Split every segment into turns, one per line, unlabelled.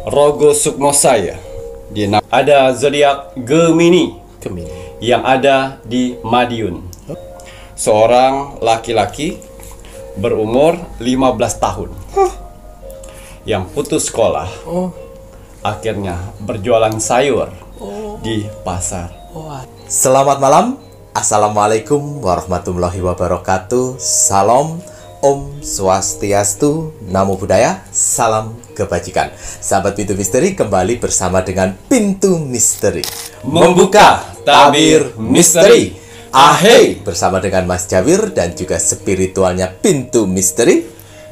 Rogo Sukmo saya. Ada zodiak Gemini yang ada di Madiun. Seorang laki-laki berumur 15 tahun yang putus sekolah. Akhirnya berjualan sayur di pasar.
Selamat malam. Assalamualaikum warahmatullahi wabarakatuh. Salam, Om Swastiastu, Namo Buddhaya, salam kebajikan. Sahabat Pintu Misteri, kembali bersama dengan Pintu Misteri
Membuka tabir misteri.
Ahey, bersama dengan Mas Jawir dan juga spiritualnya Pintu Misteri,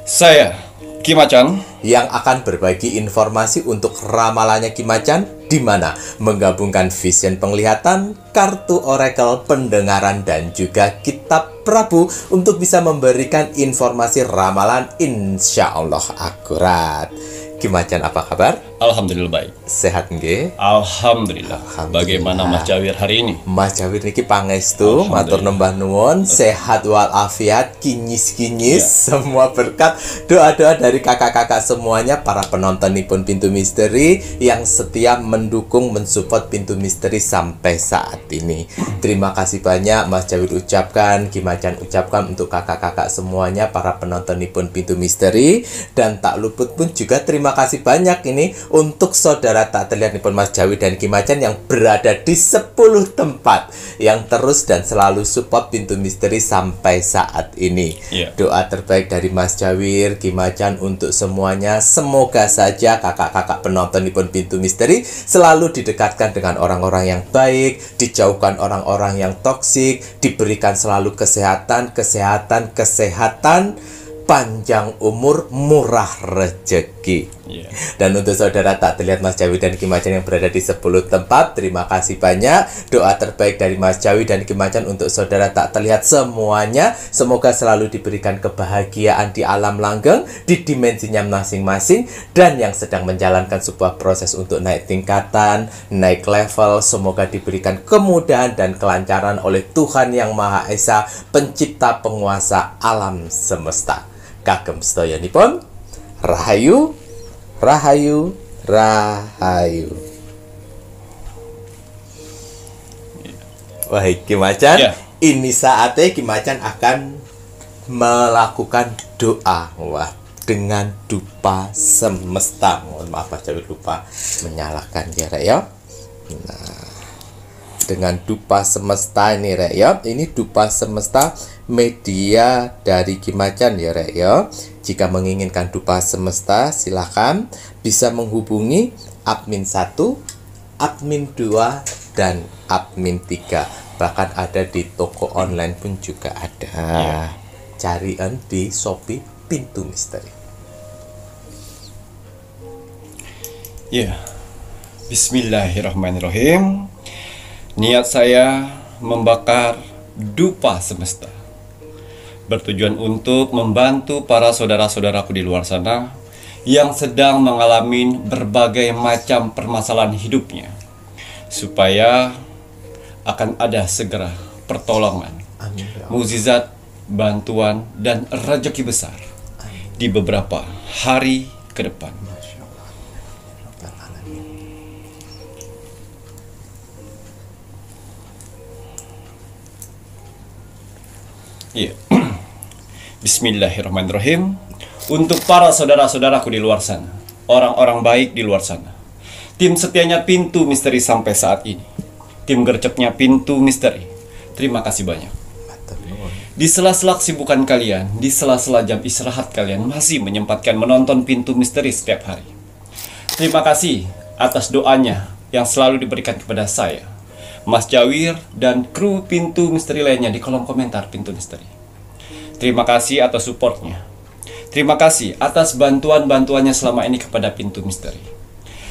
Saya Ki Macan,
yang akan berbagi informasi untuk ramalannya Ki Macan, di mana menggabungkan vision penglihatan, kartu oracle, pendengaran, dan juga kitab Prabu untuk bisa memberikan informasi ramalan insya Allah akurat. Ki Macan, apa kabar?
alhamdulillah baik.
Sehat nggih?
Alhamdulillah. Bagaimana Mas Jawir hari ini?
Mas Jawir niki pangestu, matur nembah nuwun, sehat walafiat, kinyis-kinyis, semua berkat, doa-doa dari kakak-kakak semuanya, para penontonipun Pintu Misteri yang setia mendukung, mensupport Pintu Misteri sampai saat ini. Terima kasih banyak Mas Jawir ucapkan, Ki Macan ucapkan untuk kakak-kakak semuanya, para penontonipun Pintu Misteri, dan tak luput pun juga terima kasih banyak ini untuk saudara tak terlihat nipun Mas Jawi dan Ki Macan yang berada di 10 tempat yang terus dan selalu support Pintu Misteri sampai saat ini. Doa terbaik dari Mas Jawir, Ki Macan untuk semuanya, semoga saja kakak-kakak penonton nipun Pintu Misteri selalu didekatkan dengan orang-orang yang baik, dijauhkan orang-orang yang toksik, diberikan selalu kesehatan, panjang umur, murah rezeki. Dan untuk saudara tak terlihat Mas Jawi dan Ki Macan yang berada di 10 tempat, terima kasih banyak. Doa terbaik dari Mas Jawi dan Ki Macan untuk saudara tak terlihat semuanya, semoga selalu diberikan kebahagiaan di alam langgeng, di dimensinya masing-masing, dan yang sedang menjalankan sebuah proses untuk naik tingkatan, naik level, semoga diberikan kemudahan dan kelancaran oleh Tuhan Yang Maha Esa, pencipta penguasa alam semesta. Kagem sedayanipun, rahayu, rahayu, rahayu. Wah, Ki Macan, ini saatnya Ki Macan akan melakukan doa. Wah, dengan dupa semesta. Mohon maaf, Mas Jawi lupa menyalakan ya, Rek, ya. Nah, dengan dupa semesta ini, Rek, ya. Ini dupa semesta media dari Ki Macan ya, Rek, ya. Jika menginginkan dupa semesta, silakan bisa menghubungi admin 1, admin 2, dan admin 3. Bahkan ada di toko online pun juga ada. Carian di Shopee Pintu Misteri.
Bismillahirrahmanirrahim. Niat saya membakar dupa semesta bertujuan untuk membantu para saudara-saudaraku di luar sana yang sedang mengalami berbagai macam permasalahan hidupnya, supaya akan ada segera pertolongan, mukjizat, bantuan, dan rezeki besar di beberapa hari ke depan. Bismillahirrahmanirrahim. Untuk para saudara-saudaraku di luar sana, orang-orang baik di luar sana, tim setianya Pintu Misteri sampai saat ini, tim gercepnya Pintu Misteri, terima kasih banyak. Di sela-sela kesibukan kalian, di sela-sela jam istirahat kalian masih menyempatkan menonton Pintu Misteri setiap hari. Terima kasih atas doanya yang selalu diberikan kepada saya, Mas Jawir, dan kru Pintu Misteri lainnya di kolom komentar Pintu Misteri. Terima kasih atas supportnya. Terima kasih atas bantuan-bantuannya selama ini kepada Pintu Misteri.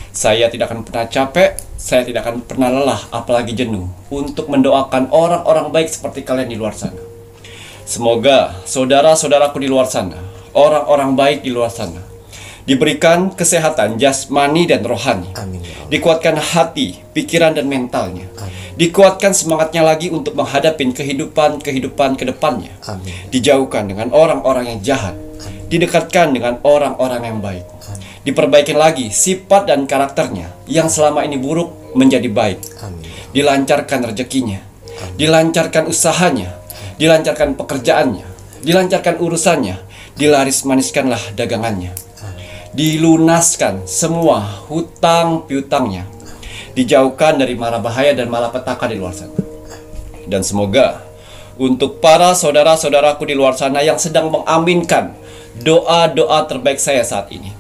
Saya tidak akan pernah capek, saya tidak akan pernah lelah, apalagi jenuh, untuk mendoakan orang-orang baik seperti kalian di luar sana. Semoga saudara-saudaraku di luar sana, orang-orang baik di luar sana, diberikan kesehatan jasmani dan rohani.
Amin.
Dikuatkan hati, pikiran, dan mentalnya. Dikuatkan semangatnya lagi untuk menghadapi kehidupan ke depannya. Dijauhkan dengan orang-orang yang jahat. Didekatkan dengan orang-orang yang baik. Diperbaiki lagi sifat dan karakternya yang selama ini buruk menjadi baik.
Amin.
Dilancarkan rezekinya, dilancarkan usahanya, dilancarkan pekerjaannya, dilancarkan urusannya, dilaris-maniskanlah dagangannya, dilunaskan semua hutang piutangnya, dijauhkan dari mara bahaya dan malapetaka di luar sana. Dan semoga untuk para saudara-saudaraku di luar sana yang sedang mengaminkan doa-doa terbaik saya saat ini,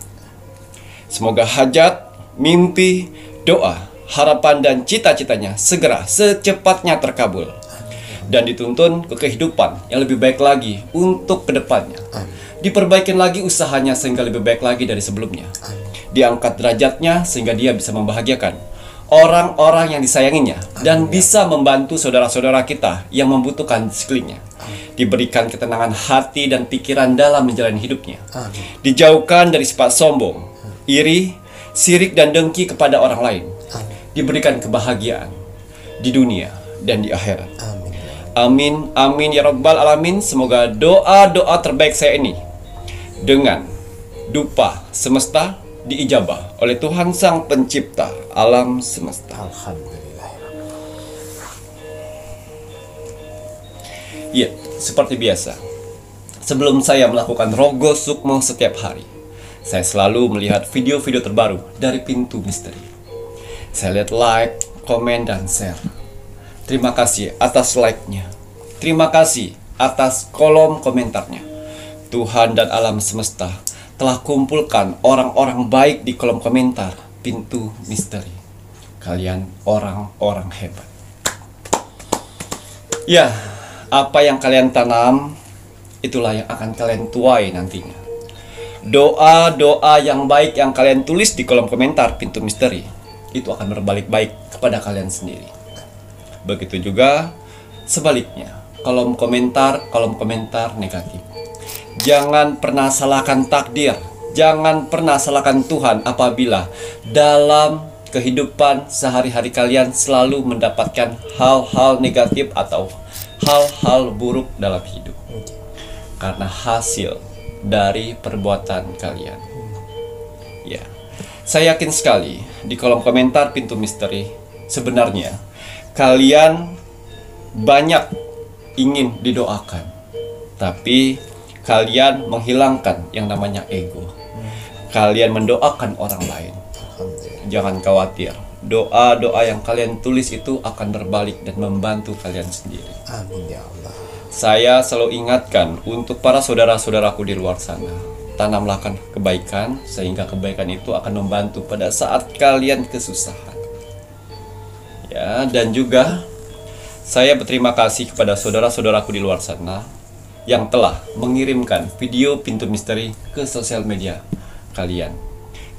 semoga hajat, mimpi, doa, harapan dan cita-citanya segera secepatnya terkabul dan dituntun ke kehidupan yang lebih baik lagi untuk kedepannya. Diperbaikin lagi usahanya sehingga lebih baik lagi dari sebelumnya. Diangkat derajatnya sehingga dia bisa membahagiakan orang-orang yang disayanginya dan bisa membantu saudara-saudara kita yang membutuhkan di sekelilingnya. Diberikan ketenangan hati dan pikiran dalam menjalani hidupnya. Dijauhkan dari sifat sombong, iri, sirik dan dengki kepada orang lain. Diberikan kebahagiaan di dunia dan di akhirat. Amin, amin ya rabbal alamin. Semoga doa-doa terbaik saya ini dengan dupa semesta diijabah oleh Tuhan Sang Pencipta alam semesta.
Alhamdulillah.
Ya, seperti biasa, sebelum saya melakukan rogo sukmo setiap hari, saya selalu melihat video-video terbaru dari Pintu Misteri. Saya lihat like, komen, dan share. Terima kasih atas like-nya. Terima kasih atas kolom komentarnya. Tuhan dan alam semesta telah kumpulkan orang-orang baik di kolom komentar Pintu Misteri. Kalian orang-orang hebat. Ya, apa yang kalian tanam, itulah yang akan kalian tuai nantinya. Doa-doa yang baik yang kalian tulis di kolom komentar Pintu Misteri, itu akan berbalik baik kepada kalian sendiri. Begitu juga sebaliknya, kolom komentar negatif. Jangan pernah salahkan takdir, jangan pernah salahkan Tuhan apabila dalam kehidupan sehari-hari kalian selalu mendapatkan hal-hal negatif atau hal-hal buruk dalam hidup. Karena hasil dari perbuatan kalian. Ya, saya yakin sekali di kolom komentar Pintu Misteri, sebenarnya kalian banyak ingin didoakan, tapi kalian menghilangkan yang namanya ego. Kalian mendoakan orang lain. Jangan khawatir, doa-doa yang kalian tulis itu akan berbalik dan membantu kalian sendiri.
Amin ya Allah.
Saya selalu ingatkan untuk para saudara-saudaraku di luar sana, tanamlah kebaikan sehingga kebaikan itu akan membantu pada saat kalian kesusahan. Ya, dan juga saya berterima kasih kepada saudara-saudaraku di luar sana yang telah mengirimkan video Pintu Misteri ke sosial media kalian.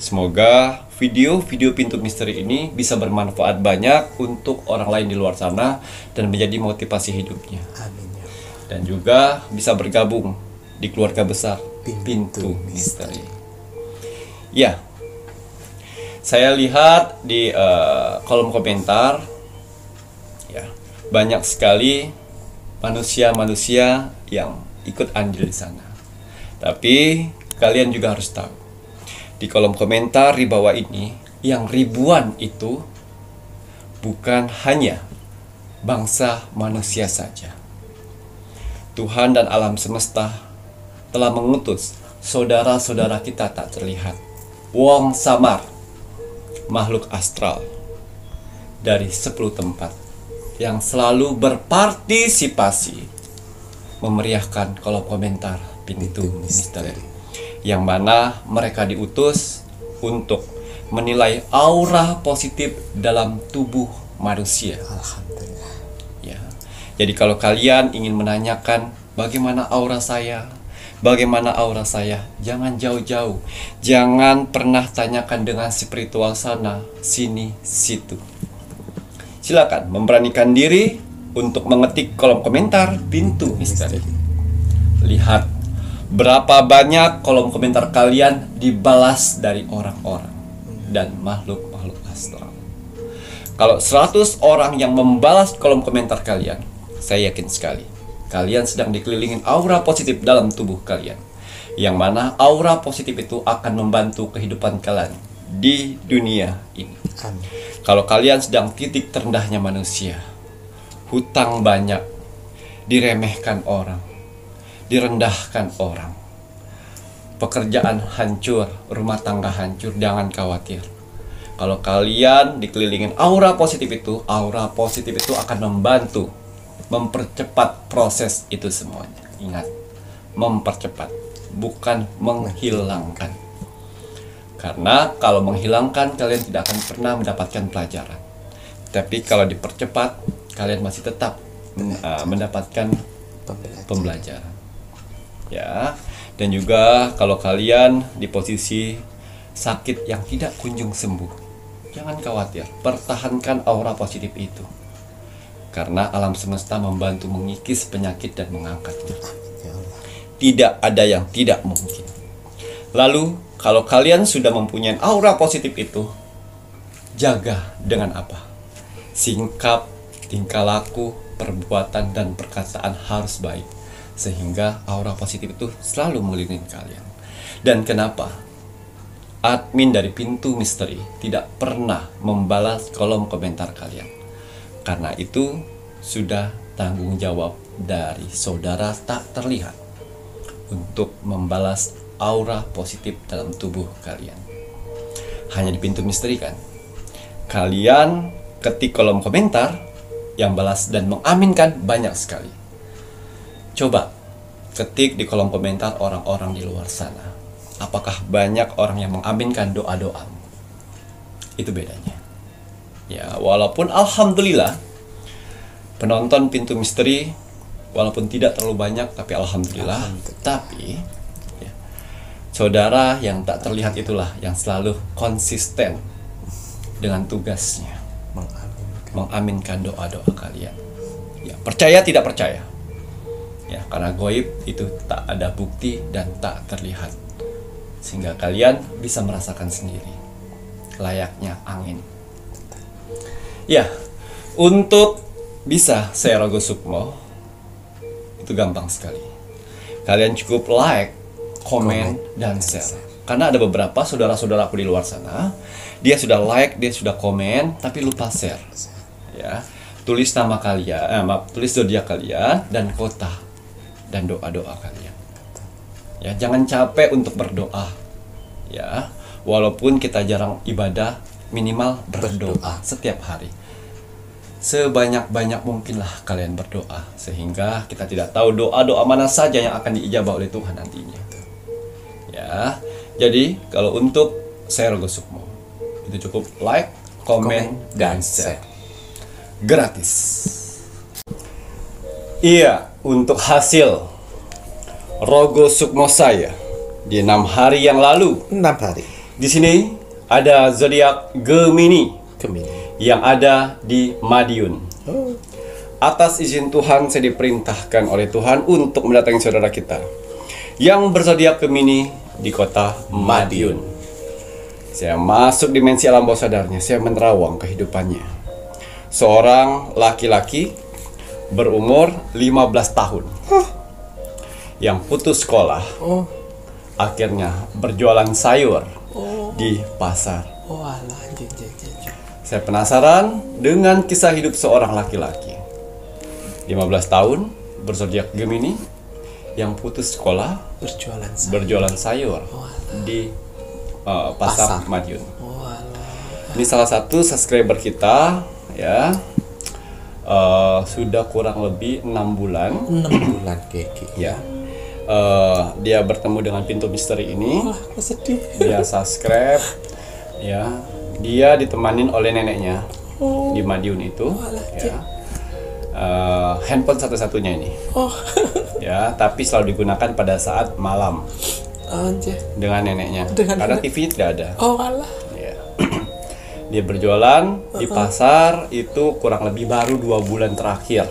Semoga video-video Pintu Misteri ini bisa bermanfaat banyak untuk orang lain di luar sana dan menjadi motivasi hidupnya.
Amin ya.
Dan juga bisa bergabung di keluarga besar Pintu Misteri. Ya, saya lihat di kolom komentar, ya, banyak sekali manusia-manusia yang ikut andil di sana. Tapi kalian juga harus tahu, di kolom komentar di bawah ini yang ribuan itu bukan hanya bangsa manusia saja. Tuhan dan alam semesta telah mengutus saudara-saudara kita tak terlihat, wong samar, makhluk astral dari 10 tempat yang selalu berpartisipasi memeriahkan kolom komentar Pintu Misteri, yang mana mereka diutus untuk menilai aura positif dalam tubuh manusia.
Alhamdulillah.
Ya. Jadi kalau kalian ingin menanyakan bagaimana aura saya, jangan jauh-jauh. Jangan pernah tanyakan dengan spiritual sana, sini, situ. Silakan memberanikan diri untuk mengetik kolom komentar Pintu Misteri. Lihat berapa banyak kolom komentar kalian dibalas dari orang-orang dan makhluk-makhluk astral. Kalau 100 orang yang membalas kolom komentar kalian, saya yakin sekali kalian sedang dikelilingin aura positif dalam tubuh kalian. Yang mana aura positif itu akan membantu kehidupan kalian di dunia ini.
Amin.
Kalau kalian sedang titik terendahnya manusia, hutang banyak, diremehkan orang, direndahkan orang, pekerjaan hancur, rumah tangga hancur, jangan khawatir. Kalau kalian dikelilingin aura positif itu akan membantu mempercepat proses itu semuanya. Ingat, mempercepat, bukan menghilangkan. Karena kalau menghilangkan, kalian tidak akan pernah mendapatkan pelajaran. Tapi kalau dipercepat, kalian masih tetap mendapatkan pembelajaran. Ya, dan juga kalau kalian di posisi sakit yang tidak kunjung sembuh, jangan khawatir, pertahankan aura positif itu. Karena alam semesta membantu mengikis penyakit dan mengangkatnya. Tidak ada yang tidak mungkin. Lalu, kalau kalian sudah mempunyai aura positif itu, jaga dengan apa? Sikap, tingkah laku, perbuatan, dan perkataan harus baik. Sehingga aura positif itu selalu mengelilingi kalian. Dan kenapa admin dari Pintu Misteri tidak pernah membalas kolom komentar kalian? Karena itu sudah tanggung jawab dari saudara tak terlihat untuk membalas aura positif dalam tubuh kalian. Hanya di Pintu Misteri kan? Kalian ketik kolom komentar, yang balas dan mengaminkan banyak sekali. Coba ketik di kolom komentar orang-orang di luar sana. Apakah banyak orang yang mengaminkan doa-doamu? Itu bedanya. Ya, walaupun alhamdulillah penonton Pintu Misteri walaupun tidak terlalu banyak, tapi alhamdulillah. Tapi ya, saudara yang tak terlihat itulah yang selalu konsisten dengan tugasnya, mengaminkan doa-doa kalian. Ya, percaya tidak percaya. Ya, karena goib itu tak ada bukti dan tak terlihat. Sehingga kalian bisa merasakan sendiri layaknya angin. Ya, untuk bisa saya Rogo Sukmo itu gampang sekali. Kalian cukup like, komen, dan share. Karena ada beberapa saudara-saudaraku di luar sana, dia sudah like, dia sudah komen, tapi lupa share. Ya, tulis nama kalian, tulis zodiak kalian dan kota dan doa-doa kalian. Ya, jangan capek untuk berdoa. Ya, walaupun kita jarang ibadah, minimal berdoa setiap hari. Sebanyak-banyak mungkinlah kalian berdoa, sehingga kita tidak tahu doa-doa mana saja yang akan diijabah oleh Tuhan nantinya. Ya, jadi kalau untuk saya Rogo Sukmo, itu cukup like, komen, dan share. Gratis. Iya, untuk hasil Rogo Sukmo saya di 6 hari yang lalu.
6 hari.
Di sini ada zodiak Gemini yang ada di Madiun. Atas izin Tuhan, saya diperintahkan oleh Tuhan untuk mendatangi saudara kita yang berzodiak Gemini di kota Madiun. Saya masuk dimensi alam bawah sadarnya, saya menerawang kehidupannya. Seorang laki-laki berumur 15 tahun yang putus sekolah, akhirnya berjualan sayur di pasar. Saya penasaran dengan kisah hidup seorang laki-laki 15 tahun berzodiak Gemini yang putus sekolah berjualan sayur di pasar Madiun. Ini salah satu subscriber kita, ya. Sudah kurang lebih 6 bulan.
6 bulan keke.
Ya. Dia bertemu dengan Pintu Misteri ini.
Sedih.
Dia subscribe, ya. Dia ditemanin oleh neneknya di Madiun itu, ya. Handphone satu-satunya ini, ya. Tapi selalu digunakan pada saat malam dengan neneknya, karena TV tidak ada. Ya. Dia berjualan di pasar itu kurang lebih baru 2 bulan terakhir.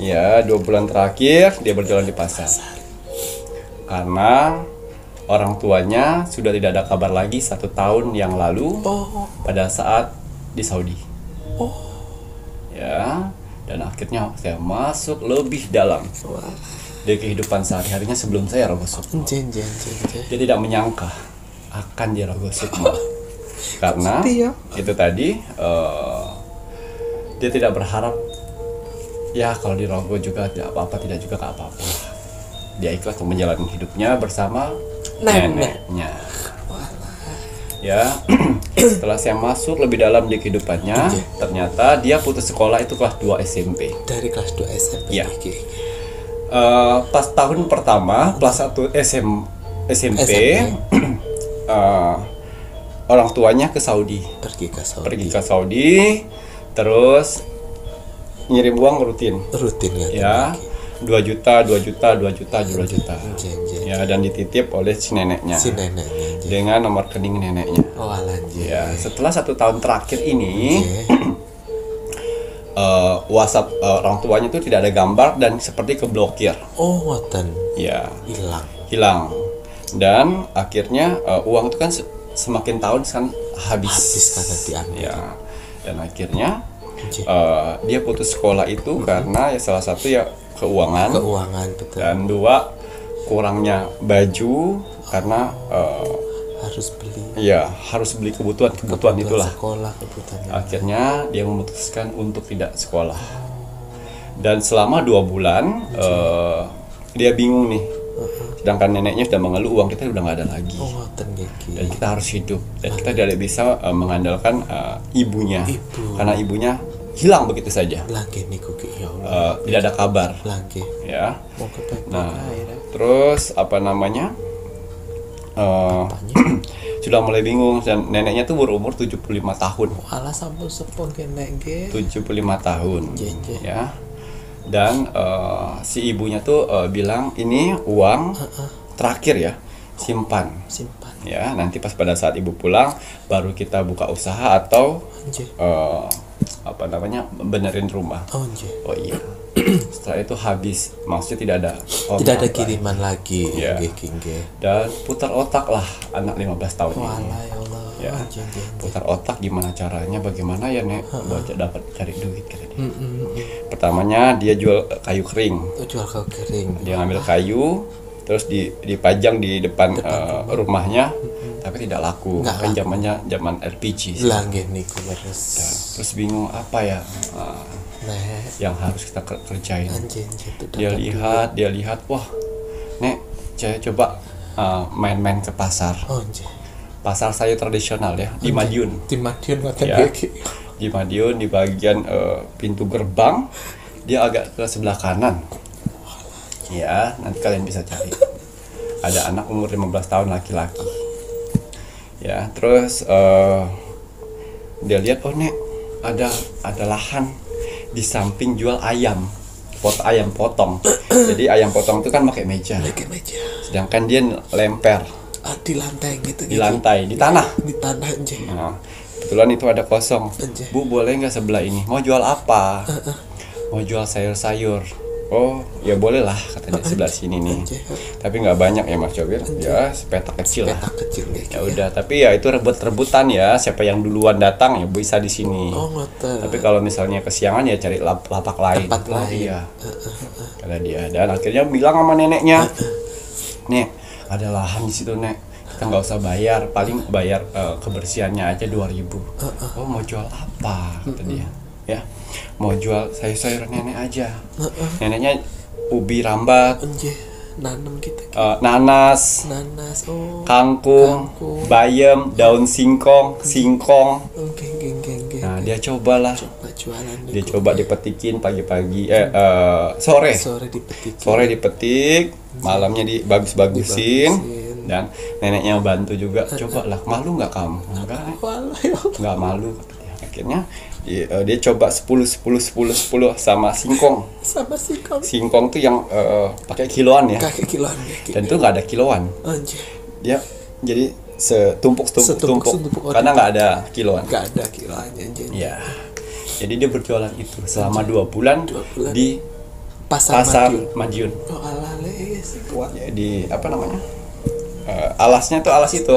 Ya, 2 bulan terakhir dia berjualan di pasar. Karena orang tuanya sudah tidak ada kabar lagi 1 tahun yang lalu pada saat di Saudi. Ya, dan akhirnya saya masuk lebih dalam. di kehidupan sehari-harinya sebelum saya Rogo Sukmo. Dia tidak menyangka akan dia Rogo Sukmo. Karena itu tadi dia tidak berharap ya kalau di Rogo juga tidak apa-apa, tidak juga gak apa-apa. Dia ikhlas menjalani hidupnya bersama neneknya. Ya, setelah saya masuk lebih dalam di kehidupannya, ternyata dia putus sekolah itu kelas 2 SMP.
Dari kelas 2 SMP.
Ya. Pas tahun pertama, kelas 1 SMP. Orang tuanya ke Saudi.
Pergi
ke Saudi, terus ngirim uang rutin ya, 2 juta. Ya, dan dititip oleh si neneknya dengan nomor rekening neneknya. Ya, setelah 1 tahun terakhir ini WhatsApp orang tuanya itu tidak ada gambar dan seperti keblokir. Ya, hilang. Dan akhirnya uang itu kan semakin tahun kan habis
karena diambil.
Ya, dan akhirnya dia putus sekolah itu karena ya salah satu ya keuangan
betul.
Dan 2 kurangnya baju karena harus beli kebutuhan itulah. Akhirnya dia memutuskan untuk tidak sekolah. Dan selama 2 bulan dia bingung nih. Sedangkan neneknya sudah mengeluh uang kita udah nggak ada lagi. Dan kita harus hidup dan kita tidak bisa mengandalkan ibunya. Karena ibunya hilang begitu saja. Tidak ada kabar. Ya. Nah, terus sudah mulai bingung dan neneknya tuh berumur 75 tahun. 75 tahun. Ya. Dan si ibunya tuh bilang ini uang terakhir ya, simpan. Ya, nanti pas pada saat ibu pulang baru kita buka usaha atau benerin rumah. Oh iya. Setelah itu habis, maksudnya tidak ada
kiriman lagi.
Ya. Dan putar otak lah anak 15 tahun ini. Ya, putar otak gimana caranya, bagaimana ya nek buat dapat cari duit kata dia. Pertamanya dia jual kayu kering. Dia ngambil kayu terus dipajang di depan rumahnya, tapi tidak laku. Kan zaman RPG. Terus bingung apa ya yang harus kita kerjain. Dia lihat, wah, nek saya coba main-main ke pasar. Pasar sayur tradisional ya, di Madiun. Ya, di Madiun, di bagian pintu gerbang, dia agak ke sebelah kanan. Ya, nanti kalian bisa cari. Ada anak umur 15 tahun laki-laki. Ya, terus dia lihat, oh nek, ada lahan di samping jual ayam potong. Jadi ayam potong itu kan pakai meja. Sedangkan dia lemper
di lantai gitu.
Di lantai, di tanah. Nah, kebetulan itu ada kosong. Bu, boleh nggak sebelah ini? Mau jual apa? Mau jual sayur-sayur. Oh, ya boleh lah katanya sebelah sini nih. Tapi nggak banyak ya Mas Jobir. Ya, sepetak kecil lah. Ya udah, tapi ya itu rebut-rebutan ya. Siapa yang duluan datang ya bisa di sini. Tapi kalau misalnya kesiangan ya cari lapak lain. Iya. Kata dia. Dan akhirnya bilang sama neneknya, nek, ada lahan di situ nek, kita nggak usah bayar, paling bayar kebersihannya aja 2.000. Oh, mau jual apa? Kata dia. Ya, mau jual sayur-sayur nenek aja. Neneknya ubi rambat, nanas, kangkung, bayam, daun singkong. Nah, dia cobalah. Dia coba dipetikin pagi-pagi, sore dipetik, malamnya dibagus-bagusin, dan neneknya bantu juga. Cobalah, malu nggak kamu? Nggak malu. Akhirnya dia coba 10 sama singkong. Singkong tuh yang pakai kiloan ya. Dan itu nggak ada kiloan. Dia jadi setumpuk karena nggak ada kiloan. Ya. Jadi dia berjualan itu selama 2 bulan di pasar Madiun. Di alasnya tuh alas itu.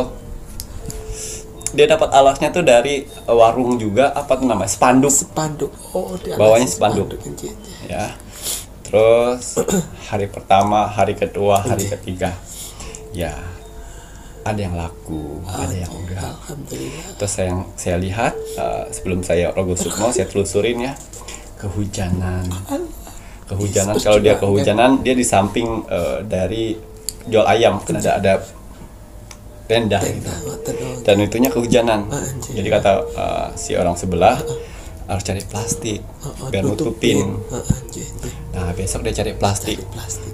Dia dapat alasnya tuh dari warung juga, spanduk.
Oh,
bawahnya spanduk. Ya. Terus hari pertama, hari kedua, hari ketiga, ya ada yang laku, ada yang enggak.
Alhamdulillah.
Terus saya lihat sebelum saya rogoh sukmo, saya telusurin ya, kehujanan. Kalau dia kehujanan, dia di samping dari jual ayam, kan ada tenda gitu. Dan itunya kehujanan. Jadi kata si orang sebelah harus cari plastik biar nutupin. Nah besok dia cari plastik.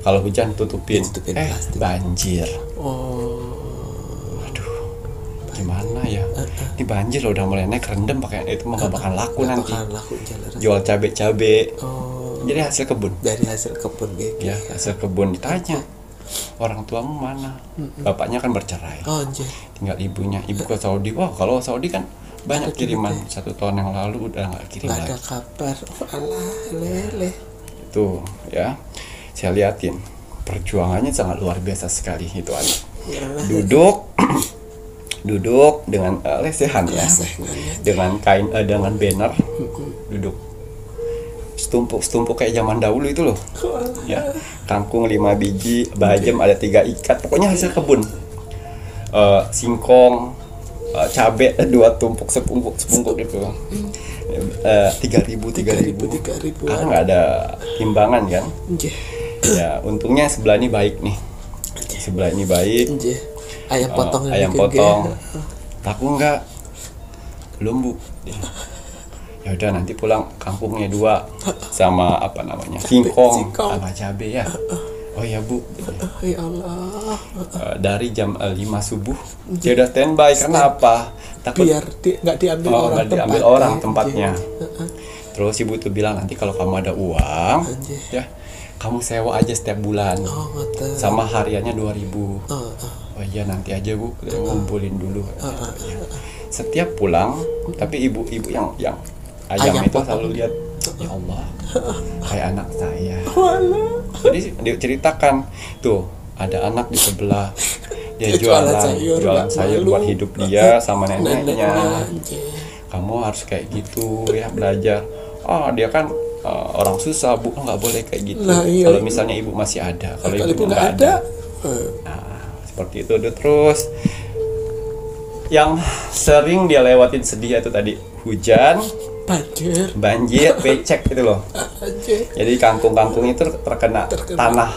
Kalau hujan tutupin.
Plastik.
Banjir.
Oh.
Aduh, gimana ya? Ini banjir loh, udah mulai naik, rendem pakai itu mah gak bakal laku nanti.
Laku jalan.
Jual cabe.
Oh.
Jadi hasil kebun.
Dari hasil kebun gitu.
Ya hasil kebun. Ditanya, orang tuamu mana? Bapaknya kan bercerai.
Oh, anjir.
Tinggal ibunya. Ibu ke Saudi. Wah kalau Saudi kan banyak kiriman. 1 tahun yang lalu udah nggak kirim
Nggak ada
lagi.
kabar. Oh, alah, lele.
Itu ya, saya liatin perjuangannya sangat luar biasa sekali itu anak. Duduk dengan lesehan ya, dengan kain dengan banner, duduk setumpuk kayak zaman dahulu itu loh. Ya, kangkung 5 biji, bajem ada 3 ikat, pokoknya hasil kebun. Singkong, cabe 2 tumpuk sepungkuk gitu. 3.000 karena nggak ada timbangan kan. Ya untungnya sebelah ini baik nih, sebelah ini baik. Ayam potong laku nggak, belum bu. Ya udah nanti pulang kangkungnya 2 sama apa namanya singkong sama cabe ya. Oh ya bu.
Ya Allah.
Dari jam 5 subuh dia udah standby karena apa? Takut
Biar nggak diambil
orang tempatnya. Terus ibu tuh bilang nanti kalau kamu ada uang ya kamu sewa aja setiap bulan. Sama hariannya 2.000. Oh iya nanti aja bu, ngumpulin dulu. Setiap pulang, tapi ibu-ibu yang ayam itu selalu lihat, ya Allah, kayak anak saya. Jadi dia ceritakan tuh ada anak di sebelah, dia jualan sayur buat hidup dia sama neneknya. Kamu harus kayak gitu ya, belajar. Oh dia kan orang susah bu, nggak boleh kayak gitu. Kalau misalnya ibu masih ada, kalau ibu nggak ada. Nah, seperti itu terus. Yang sering dia lewatin sedih itu tadi hujan, banjir, becek gitu loh. Jadi kangkung itu terkena tanah,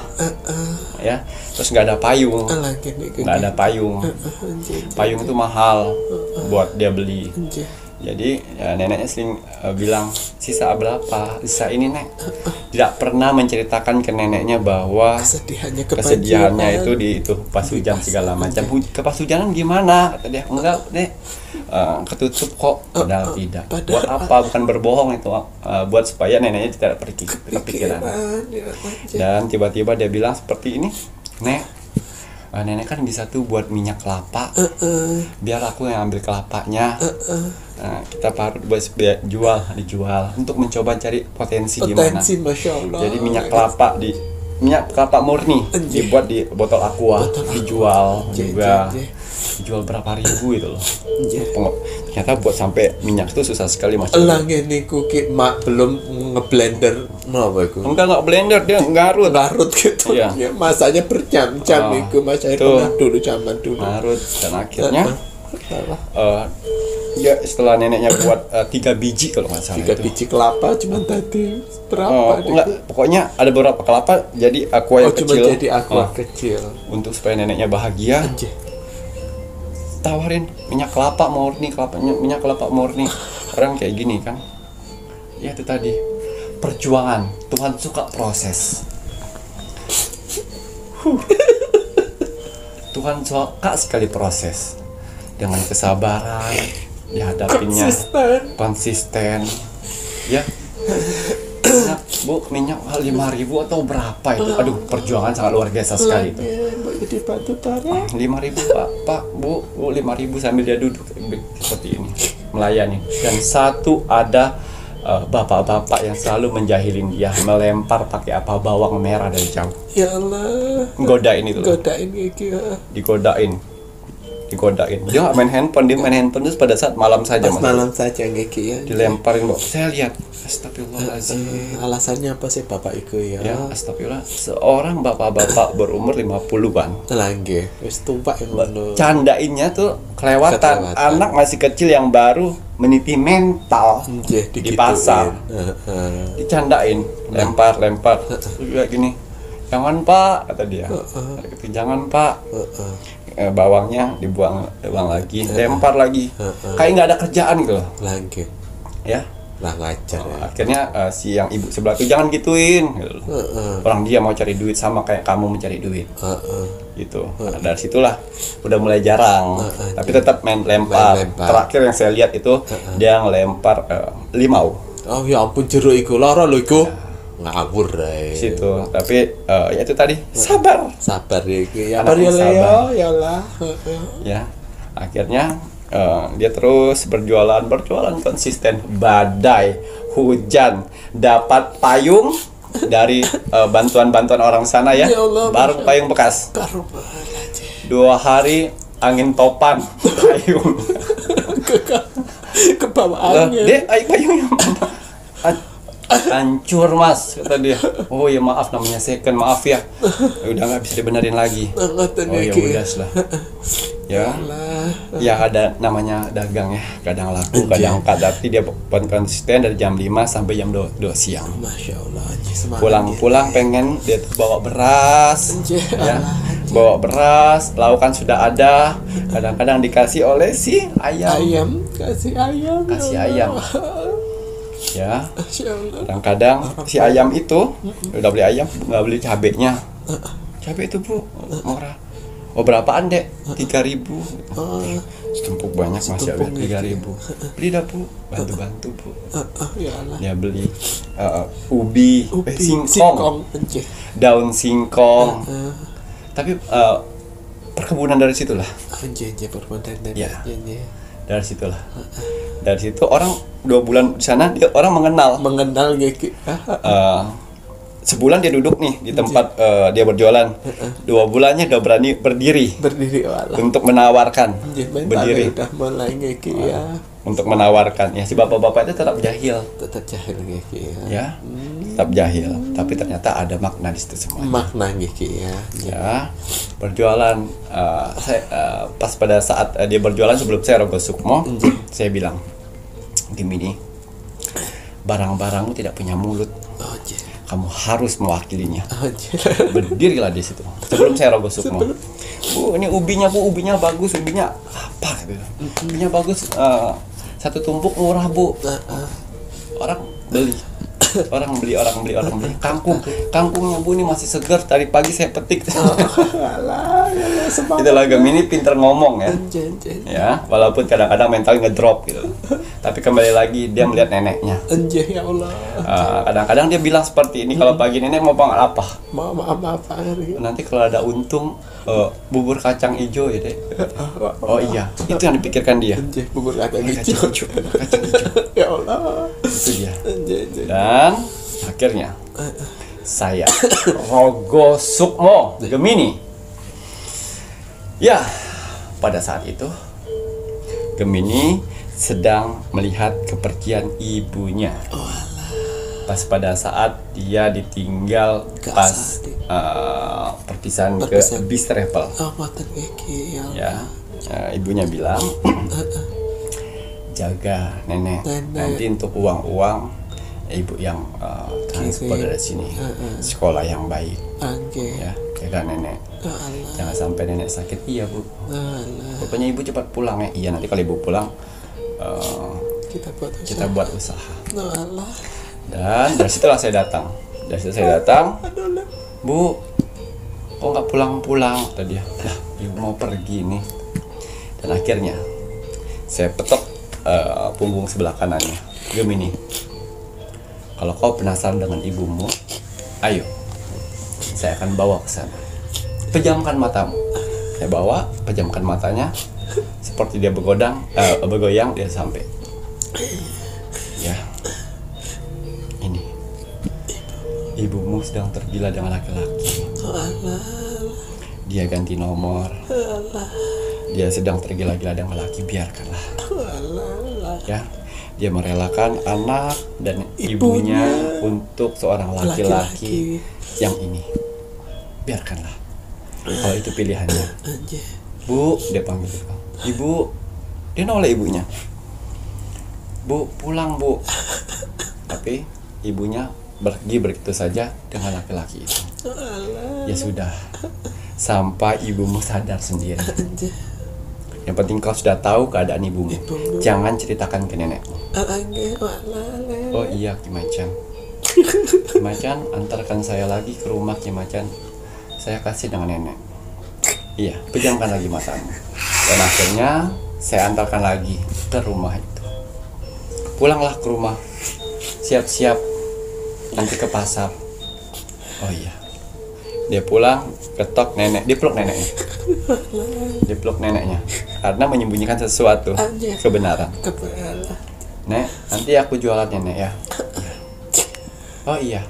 ya. Terus nggak ada payung, Payung itu mahal buat dia beli. Jadi ya, neneknya sering bilang sisa berapa, sisa ini nek. Tidak pernah menceritakan ke neneknya bahwa kesedihannya itu di itu pas hujan segala macam. Pas hujanan gimana? Kata dia enggak deh, ketutup kok. Padahal tidak. Buat apa? Bukan berbohong itu, buat supaya neneknya tidak kepikiran. Dan tiba-tiba dia bilang seperti ini, nek. Nenek kan bisa tuh buat minyak kelapa, biar aku yang ambil kelapanya. Nah, kita parut buat dijual untuk mencoba cari potensi gimana.
Masya Allah.
Jadi minyak kelapa murni dibuat di botol aqua, dijual juga. Dijual berapa ribu itu loh. Ternyata buat sampai minyak itu susah sekali mas.
Elang ini kuki mak belum ngeblender apa itu?
Enggak blender, dia ngarut
gitu.
Iya.
Ya, masanya berjam-jam itu mas saya pernah dulu zaman dulu.
Ngarut dan akhirnya ya setelah neneknya buat 3 biji kalau nggak salah
3 biji kelapa cuma tadi berapa?
Pokoknya ada beberapa kelapa jadi aqua yang kecil.
Cuma jadi aqua kecil.
Untuk supaya neneknya bahagia. Tawarin minyak kelapa murni, minyak kelapa murni. Orang kayak gini kan. Ya itu tadi. Perjuangan. Tuhan suka proses. Tuhan suka sekali proses. Dengan kesabaran dihadapinnya konsisten. Ya. Minyak 5.000 atau berapa itu? Aduh, perjuangan sangat luar biasa sekali itu. 5.000 pak, bu 5.000 sambil dia duduk seperti ini melayani. Dan satu ada bapak-bapak yang selalu menjahilin dia, melempar pakai bawang merah dari jauh.
Ya Allah.
Godain itu.
Godain gitu.
Digodain. digodain. Dia nggak main handphone, dia main handphone terus pada saat malam saja
Pas
Mas.
malam saja ngeki ya.
Dilemparin Mbak. Saya lihat, astagfirullahaladzim.
Alasannya apa sih bapak iku ya?
Ya, astagfirullah. Seorang bapak-bapak berumur 50-an.
Langge, wis tumpak ya ngono.
Candainnya tuh kelewatan.
Kelewatan.
Anak masih kecil yang baru meniti mental
Nggih,
di pasar. Dicandain, lempar. Kayak gini. Jangan Pak, kata dia. Gitu, jangan Pak. Bawangnya dibuang lagi, lempar lagi. Kayak nggak ada kerjaan gitu loh.
Langge.
Ya.
Lah ngajar ya.
Akhirnya si yang ibu sebelah itu jangan gituin gitu. Orang dia mau cari duit sama kayak kamu mencari duit. Gitu. Nah, dari situlah udah mulai jarang. Tapi tetap main lempar. Terakhir yang saya lihat itu dia ngelempar limau.
Oh ya ampun jeruk iku lara lho iku. Ngawur ae.
Situ. Tapi ya itu tadi sabar.
Sabar ya iki. Ya
Anak yang
Leo, ya lah.
Ya. Akhirnya dia terus berjualan konsisten, badai, hujan, dapat payung dari bantuan orang sana ya,
Ya Allah,
baru payung bekas. 2 hari angin topan payung.
Ke bawah angin.
Dek, ayo payungnya hancur Mas, kata dia. Oh ya maaf, namanya second, maaf ya. Udah nggak bisa dibenerin lagi.
Ngoten
Oh ya
iki.
udah lah. Ya. Ya ada namanya dagang ya, kadang laku, kadang enggak, tapi dia konsisten dari jam 5 sampai jam 2 siang.
Masya Allah, semangat.
Pulang-pulang pengen dia tuh bawa beras, ya, bawa beras, lauk kan sudah ada, kadang-kadang dikasih oleh si ayam,
Kasih ayam.
kasih ayam, ya.
Masya Allah.
Kadang-kadang si ayam itu udah beli ayam, nggak beli cabenya, cabe itu Bu murah. Oh berapaan dek? 3.000. Setumpuk banyak Masya Allah, 3.000. Beli dah Bu, bantu-bantu Bu.
Ya Allah.
Dia beli ubi, singkong, daun singkong. Tapi perkebunan dari situlah.
Anjir perbuatan dari
Ya. Dari situlah. Dari situ orang 2 bulan di sana orang
mengenal gitu.
Sebulan dia duduk nih di tempat dia berjualan. 2 bulannya udah berani berdiri
Allah.
untuk menawarkan berdiri
Udah mulai gitu ya.
untuk menawarkan. Ya si bapak-bapak itu tetap jahil.
Tetap jahil gitu ya.
Ya, tetap jahil. Tapi ternyata ada makna di situ semua.
Makna gitu ya.
Ya, berjualan. Pas pada saat dia berjualan sebelum saya Rogo Sukmo, saya bilang, gini, barang-barangmu tidak punya mulut. Kamu harus mewakilinya. Berdirilah di situ. Sebelum saya Rogo Sukmo. Bu, ini ubinya Bu, ubinya bagus, ubinya apa gitu. Ubinya bagus, 1 tumpuk murah Bu. Orang beli. Orang beli. Kangkungnya Bu ini masih segar, tadi pagi saya petik. Itulah Gemini pinter ngomong ya. Ya, walaupun kadang-kadang mental ngedrop gitu. Tapi kembali lagi dia melihat neneknya.
Anjir ya Allah.
Kadang-kadang dia bilang seperti ini, kalau pagi nenek mau pangan apa?
Maaf.
Nanti kalau ada untung bubur kacang hijau ya deh. Oh iya, itu yang dipikirkan dia.
Anjir bubur kacang
Kacang
hijau.
hijau.
Ya Allah.
Itu dia.
Anjir.
Dan akhirnya saya Rogo Sukmo Gemini. Ya, pada saat itu Gemini sedang melihat kepergian ibunya. Pas pada saat dia ditinggal pas perpisahan ke bis travel. Ya, ibunya bilang, jaga nenek. Nanti untuk uang ibu yang transport dari sini, sekolah yang baik. Ya, jaga nenek. Jangan sampai nenek sakit. Iya Bu. Pokoknya ibu cepat pulang ya. Iya, nanti kalau ibu pulang kita buat usaha. Dan dari situlah saya datang. Bu, kok nggak pulang-pulang? Kata dia. Lah, ibu mau pergi nih. Dan akhirnya saya petok punggung sebelah kanannya. Gemini, kalau kau penasaran dengan ibumu, ayo, saya akan bawa ke sana. Pejamkan matamu. Saya bawa, pejamkan matanya. Seperti dia bergoyang, dia sampai. Ya, ini ibumu sedang tergila dengan laki-laki. Dia ganti nomor. Dia sedang tergila-gila dengan laki, biarkanlah. Ya, dia merelakan anak dan ibunya untuk seorang laki-laki yang ini. Biarkanlah. Kalau itu pilihannya. Bu, dia panggil gitu. Ibu, dia nolak ibunya. Bu, pulang bu. Tapi ibunya pergi begitu saja dengan laki-laki itu. Ya sudah, sampai ibumu sadar sendiri. Yang penting kau sudah tahu keadaan ibumu. Jangan ceritakan ke nenekmu. Oh iya, Kimacan. Kimacan, antarkan saya lagi ke rumah Kimacan. Saya kasih dengan nenek. Iya, pejamkan lagi matamu. Dan akhirnya saya antarkan lagi ke rumah itu. Pulanglah ke rumah. Siap-siap nanti ke pasar. Oh iya. Dia pulang, ketok nenek, dipeluk neneknya. Dipeluk neneknya karena menyembunyikan sesuatu, kebenaran. Nek, nanti aku jualan nenek ya. Oh iya.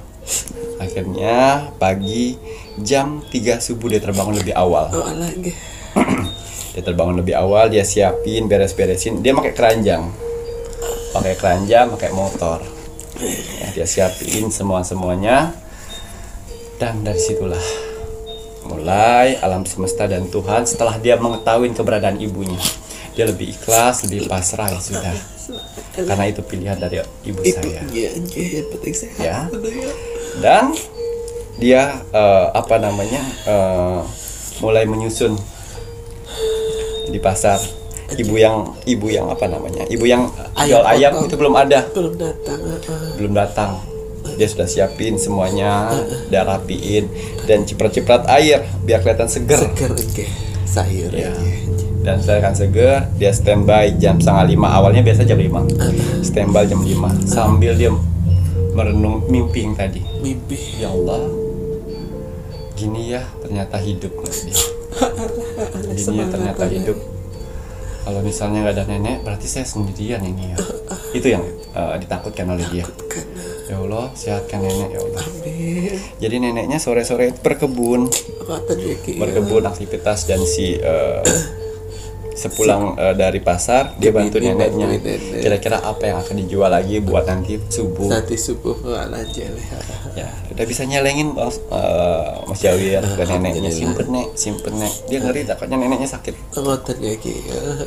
Akhirnya pagi jam 3 subuh dia terbangun lebih awal. Dia terbangun lebih awal, dia siapin, beres-beresin. Dia pakai keranjang, pakai motor. Ya, dia siapin semuanya. Dan dari situlah mulai alam semesta dan Tuhan, setelah dia mengetahui keberadaan ibunya, dia lebih ikhlas, lebih pasrah, ya sudah. Karena itu pilihan dari ibu saya. Ya. Dan dia mulai menyusun di pasar. Ibu yang jual ayam itu belum datang. Dia sudah siapin semuanya, udah rapiin dan ciprat-ciprat air biar kelihatan seger.
Sayur
ya. Dan setelah kan seger, dia standby jam 4:30. Awalnya biasa jam 5. Standby jam 5 sambil dia merenung mimpi yang tadi.
Mimpi.
Ya Allah, gini ya ternyata hidup. Gini ya ternyata hidup. Kalau misalnya nggak ada nenek, berarti saya sendirian ini ya. Itu yang ditakutkan oleh dia. Ya Allah, sehatkan nenek ya Allah.
Amin.
Jadi neneknya sore-sore berkebun aktivitas, dan sepulang dari pasar dia bantu neneknya. Kira-kira apa yang akan dijual lagi buat nanti subuh. Ya, udah bisa nyelengin Mas Jawir ke neneknya, simpen nek. Dia ngeri takutnya neneknya sakit.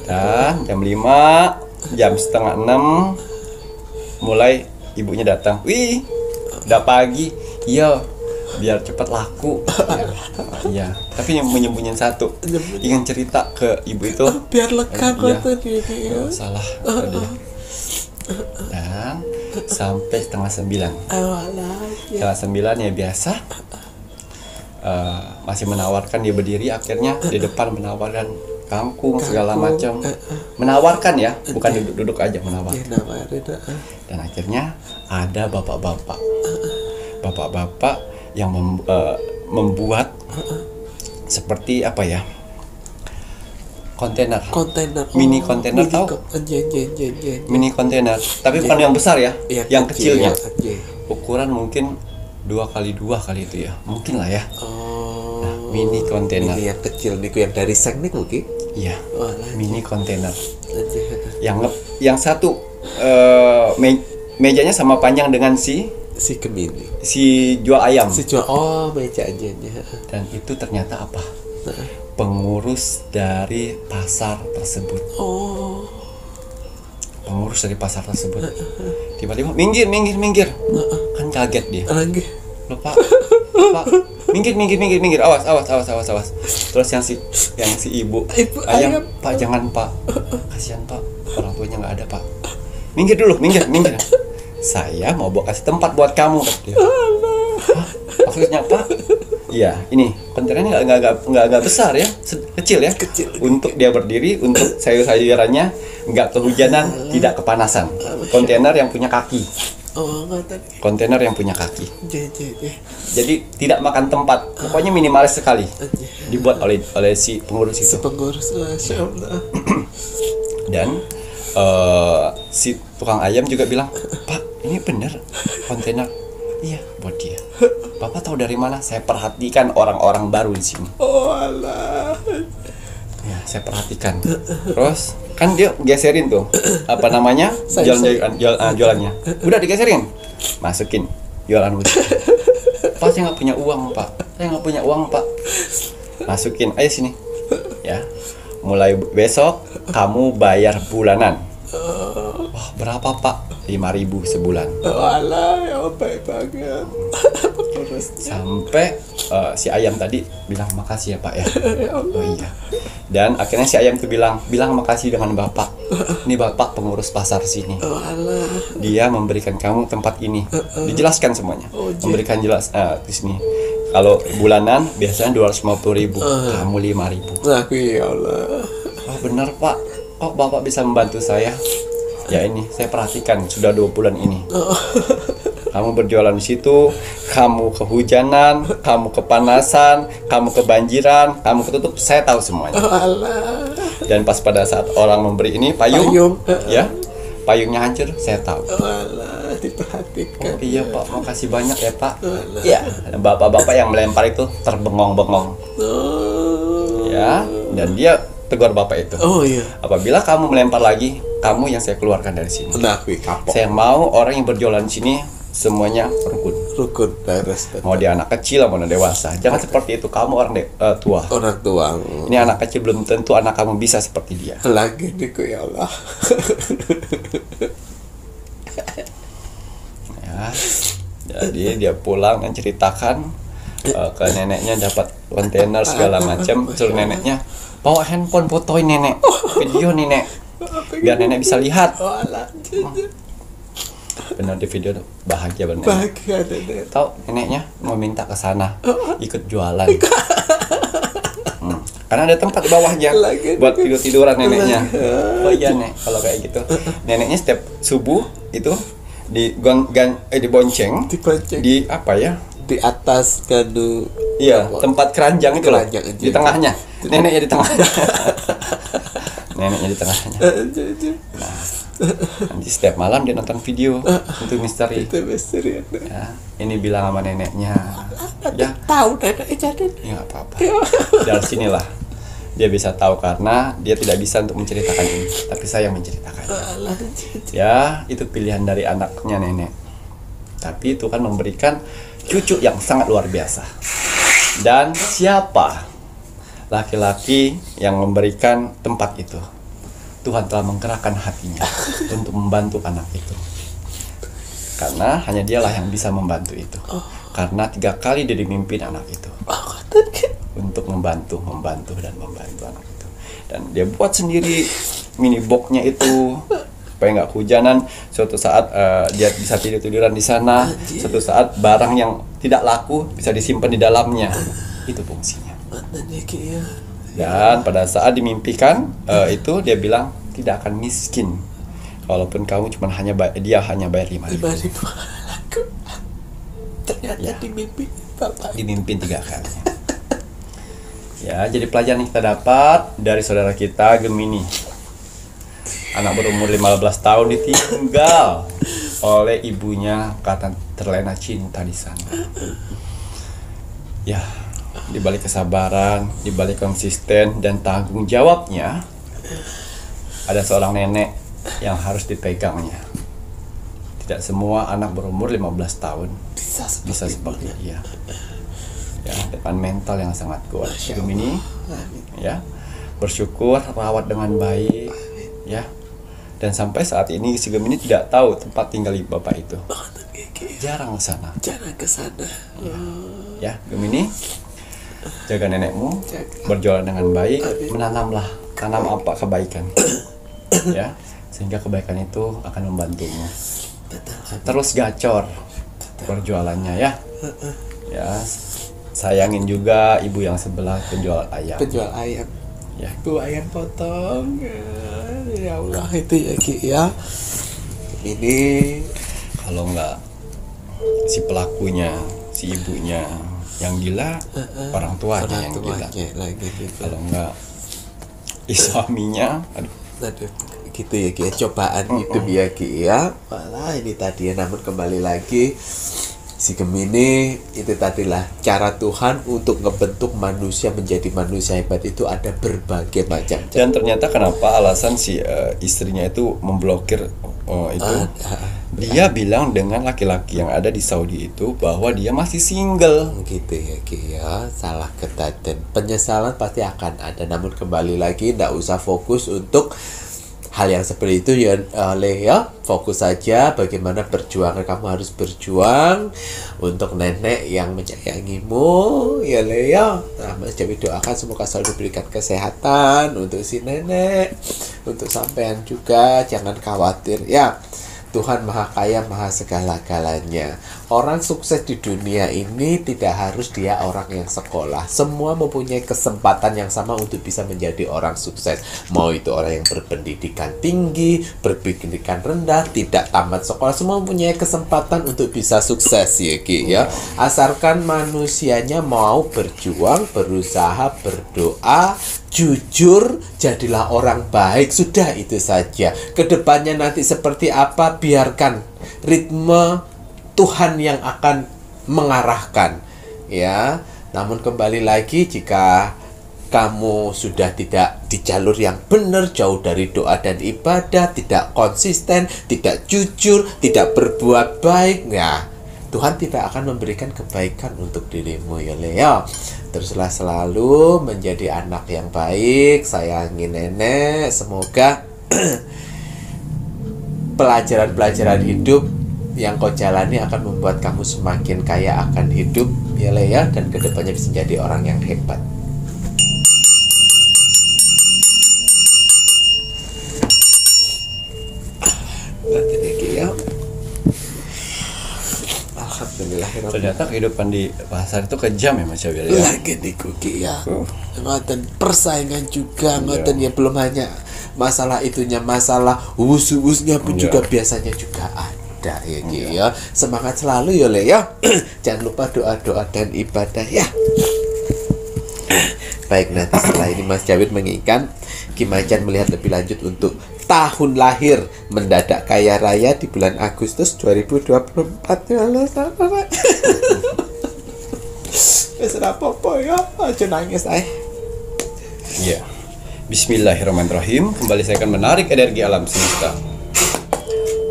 Dan jam 5, jam setengah 6 mulai ibunya datang. Wih, udah pagi. Iya, biar cepat laku. Iya, tapi yang menyembunyikan satu. Ingin cerita ke ibu itu
biar lega
salah tadi. Dan sampai setengah 9. Setengah 9 ya biasa. Masih menawarkan, dia berdiri akhirnya di depan menawarkan kangkung segala macam. Menawarkan ya, bukan duduk-duduk aja, menawarkan. Dan akhirnya ada bapak-bapak yang membuat seperti apa ya, kontainer mini kontainer, tahu mini kontainer, tapi bukan yang besar ya, yang kecilnya, ukuran mungkin 2x2 kali itu ya, mungkin lah ya. Nah, mini kontainer
yang kecil niku, yang dari seng niku ki.
Iya, mini kontainer. Yang satu mejanya sama panjang dengan si jual ayam.
Meja aja.
Dan itu ternyata apa? Pengurus dari pasar tersebut. Pengurus dari pasar tersebut. Tiba-tiba minggir. Kan kaget dia. Loh Pak, minggir. Awas. Terus yang si ibu ayam, Pak jangan Pak. Kasihan Pak, orang tuanya nggak ada Pak. Minggir dulu. Saya mau kasih tempat buat kamu. Maksudnya Pak? Iya, ini kontainernya nggak besar ya, kecil ya. Untuk dia berdiri, untuk sayur-sayurannya nggak kehujanan, tidak kepanasan. Kontainer yang punya kaki. Jadi tidak makan tempat, pokoknya minimalis sekali. Dibuat oleh si pengurus itu.
Masya Allah.
Dan si tukang ayam juga bilang, Pak, ini bener kontainer. Iya, buat dia. Bapak tahu dari mana? Saya perhatikan orang-orang baru di sini.
Oh alah.
Ya, saya perhatikan. Terus kan dia geserin tuh apa namanya jualannya. Udah digeserin, masukin jualan udah. Pak saya nggak punya uang pak, masukin ayo sini ya. Mulai besok kamu bayar bulanan. Wah berapa pak? 5.000 sebulan.
Walah, ya baik banget.
Sampai si ayam tadi bilang makasih ya pak ya. Oh iya. Dan akhirnya si ayam tuh bilang makasih dengan bapak. Ini bapak pengurus pasar sini. Dia memberikan kamu tempat ini. Dijelaskan semuanya. Memberikan jelas di sini. Kalau bulanan biasanya 250.000, kamu 5.000.
Aku ya Allah.
Oh benar pak. Kok bapak bisa membantu saya? Ya ini saya perhatikan sudah 2 bulan ini. Kamu berjualan di situ, kamu kehujanan, kamu kepanasan, kamu kebanjiran, kamu ketutup, saya tahu semuanya. Dan pas pada saat orang memberi ini payung. Ya, payungnya hancur, saya tahu.
Diperhatikan.
Oh iya pak, makasih banyak ya pak. Ya, bapak-bapak yang melempar itu terbengong-bengong. Ya, dan dia tegur bapak itu.
Oh iya.
Apabila kamu melempar lagi, kamu yang saya keluarkan dari sini.
Nah, kapok.
Saya mau orang yang berjualan di sini semuanya rukun.
Beres.
Mau dia anak kecil mau dewasa. Jangan seperti itu. Kamu orang tua.
Orang tua.
Ini anak kecil belum tentu anak kamu bisa seperti dia.
Lagi niku ya Allah.
Ya. Jadi dia pulang dan ceritakan ke neneknya dapat kontainer segala macam. Suruh neneknya bawa handphone fotoin nenek. Video nenek. Biar nenek bisa lihat. Benar di video bahagia benar.
Bahagia nenek.
Tahu neneknya mau minta ke sana ikut jualan. Karena ada tempat di bawahnya buat tiduran neneknya. Oh iya nek, kalau kayak gitu neneknya setiap subuh itu dibonceng di apa ya?
Di atas kanu.
Iya, tempat keranjang itu loh. Di tengahnya. Neneknya di tengahnya. Neneknya di tengahnya. Nah, nanti setiap malam dia nonton video untuk misteri.
Itu misteri.
Ya, ini bilang sama neneknya. Ya,
Tahu nenek jadi.
ya nggak apa-apa. Dari sinilah dia bisa tahu karena dia tidak bisa untuk menceritakan ini, tapi saya yang menceritakannya. Ya, itu pilihan dari anaknya nenek. Tapi Tuhan memberikan cucu yang sangat luar biasa. Dan siapa laki-laki yang memberikan tempat itu? Tuhan telah menggerakkan hatinya untuk membantu anak itu. Karena hanya dialah yang bisa membantu itu. Karena 3 kali dia dimimpin anak itu. Untuk membantu dan membantu anak itu. Dan dia buat sendiri mini boxnya itu supaya nggak kehujanan. Suatu saat dia bisa tiduran di sana. Suatu saat barang yang tidak laku bisa disimpan di dalamnya. Itu fungsinya. Dan pada saat dimimpikan itu dia bilang tidak akan miskin. Walaupun kamu cuma dia hanya bayar 5.000.
Ternyata
Ya.
dimimpi Bapak.
Dimimpin 3 kali. Ya, jadi pelajaran yang kita dapat dari saudara kita Gemini. Anak berumur 15 tahun ditinggal oleh ibunya karena terlena cinta di sana. Ya, di balik kesabaran, di balik konsisten dan tanggung jawabnya, ada seorang nenek yang harus dipegangnya. Tidak semua anak berumur 15 tahun bisa seperti dia. Ya, dengan mental yang sangat kuat. Gemini, ya, bersyukur, rawat dengan baik, ya. Dan sampai saat ini si Gemini tidak tahu tempat tinggal ibu bapak itu. Jarang ke sana. Ya, Gemini, jaga nenekmu, berjualan dengan baik, menanamlah, tanam apa kebaikan, ya, sehingga kebaikan itu akan membantumu. Terus gacor berjualannya ya, ya, sayangin juga ibu yang sebelah penjual ayam.
Penjual ayam.
Ya.
Bu ayam potong. Ya Allah itu ya Ki ya. Ini
Kalau nggak si pelakunya, si ibunya yang gila, orang tuanya yang gila.
lagi gitu.
Kalau nggak suaminya, aduh.
Aduh, gitu ya Ki, cobaan hidup ya Ki ya. Malah ini tadi ya, namun kembali lagi si Gemini itu tadilah cara Tuhan untuk ngebentuk manusia menjadi manusia hebat itu ada berbagai macam cara.
Dan ternyata kenapa alasan si istrinya itu memblokir itu, dia bilang dengan laki-laki yang ada di Saudi itu bahwa dia masih single.
Gitu ya Ki ya, salah ketat dan penyesalan pasti akan ada. Namun kembali lagi tidak usah fokus untuk hal yang seperti itu ya Le ya. Fokus saja bagaimana perjuangan, kamu harus berjuang untuk nenek yang menyayangimu ya Le ya. Nah, Mas Jawi doakan semoga selalu diberikan kesehatan untuk si nenek, untuk sampean juga, jangan khawatir ya. Tuhan Maha Kaya, Maha Segala-galanya. Orang sukses di dunia ini tidak harus dia orang yang sekolah. Semua mempunyai kesempatan yang sama untuk bisa menjadi orang sukses. Mau itu orang yang berpendidikan tinggi, berpendidikan rendah, tidak tamat sekolah, semua mempunyai kesempatan untuk bisa sukses ya Ki ya. Asalkan manusianya mau berjuang, berusaha, berdoa, jujur, jadilah orang baik, sudah itu saja. Kedepannya nanti seperti apa, biarkan ritme Tuhan yang akan mengarahkan ya. Namun kembali lagi, jika kamu sudah tidak di jalur yang benar, jauh dari doa dan ibadah, tidak konsisten, tidak jujur, tidak berbuat baik, ya Tuhan tidak akan memberikan kebaikan untuk dirimu ya Leo. Teruslah selalu menjadi anak yang baik, sayangi nenek. Semoga pelajaran-pelajaran hidup yang kau jalani akan membuat kamu semakin kaya akan hidup ya Lea, dan kedepannya bisa menjadi orang yang hebat. Alhamdulillah.
Ternyata kehidupan di pasar itu kejam ya Mas Jawi ya.
Lagi di kuki ya. Ngoten persaingan juga ngoten ya, belum hanya masalah itunya, masalah us-usnya pun juga biasanya juga ada ya Ki ya. Semangat selalu ya Le ya. Jangan lupa doa-doa dan ibadah ya. Baik, nanti setelah ini Mas Jawid menginginkan Ki Macan melihat lebih lanjut untuk tahun lahir mendadak kaya raya di bulan Agustus 2024 ya Allah. Wis ora apa-apa ya, aja nangis ae.
Iya. Bismillahirrahmanirrahim. Kembali saya akan menarik energi alam semesta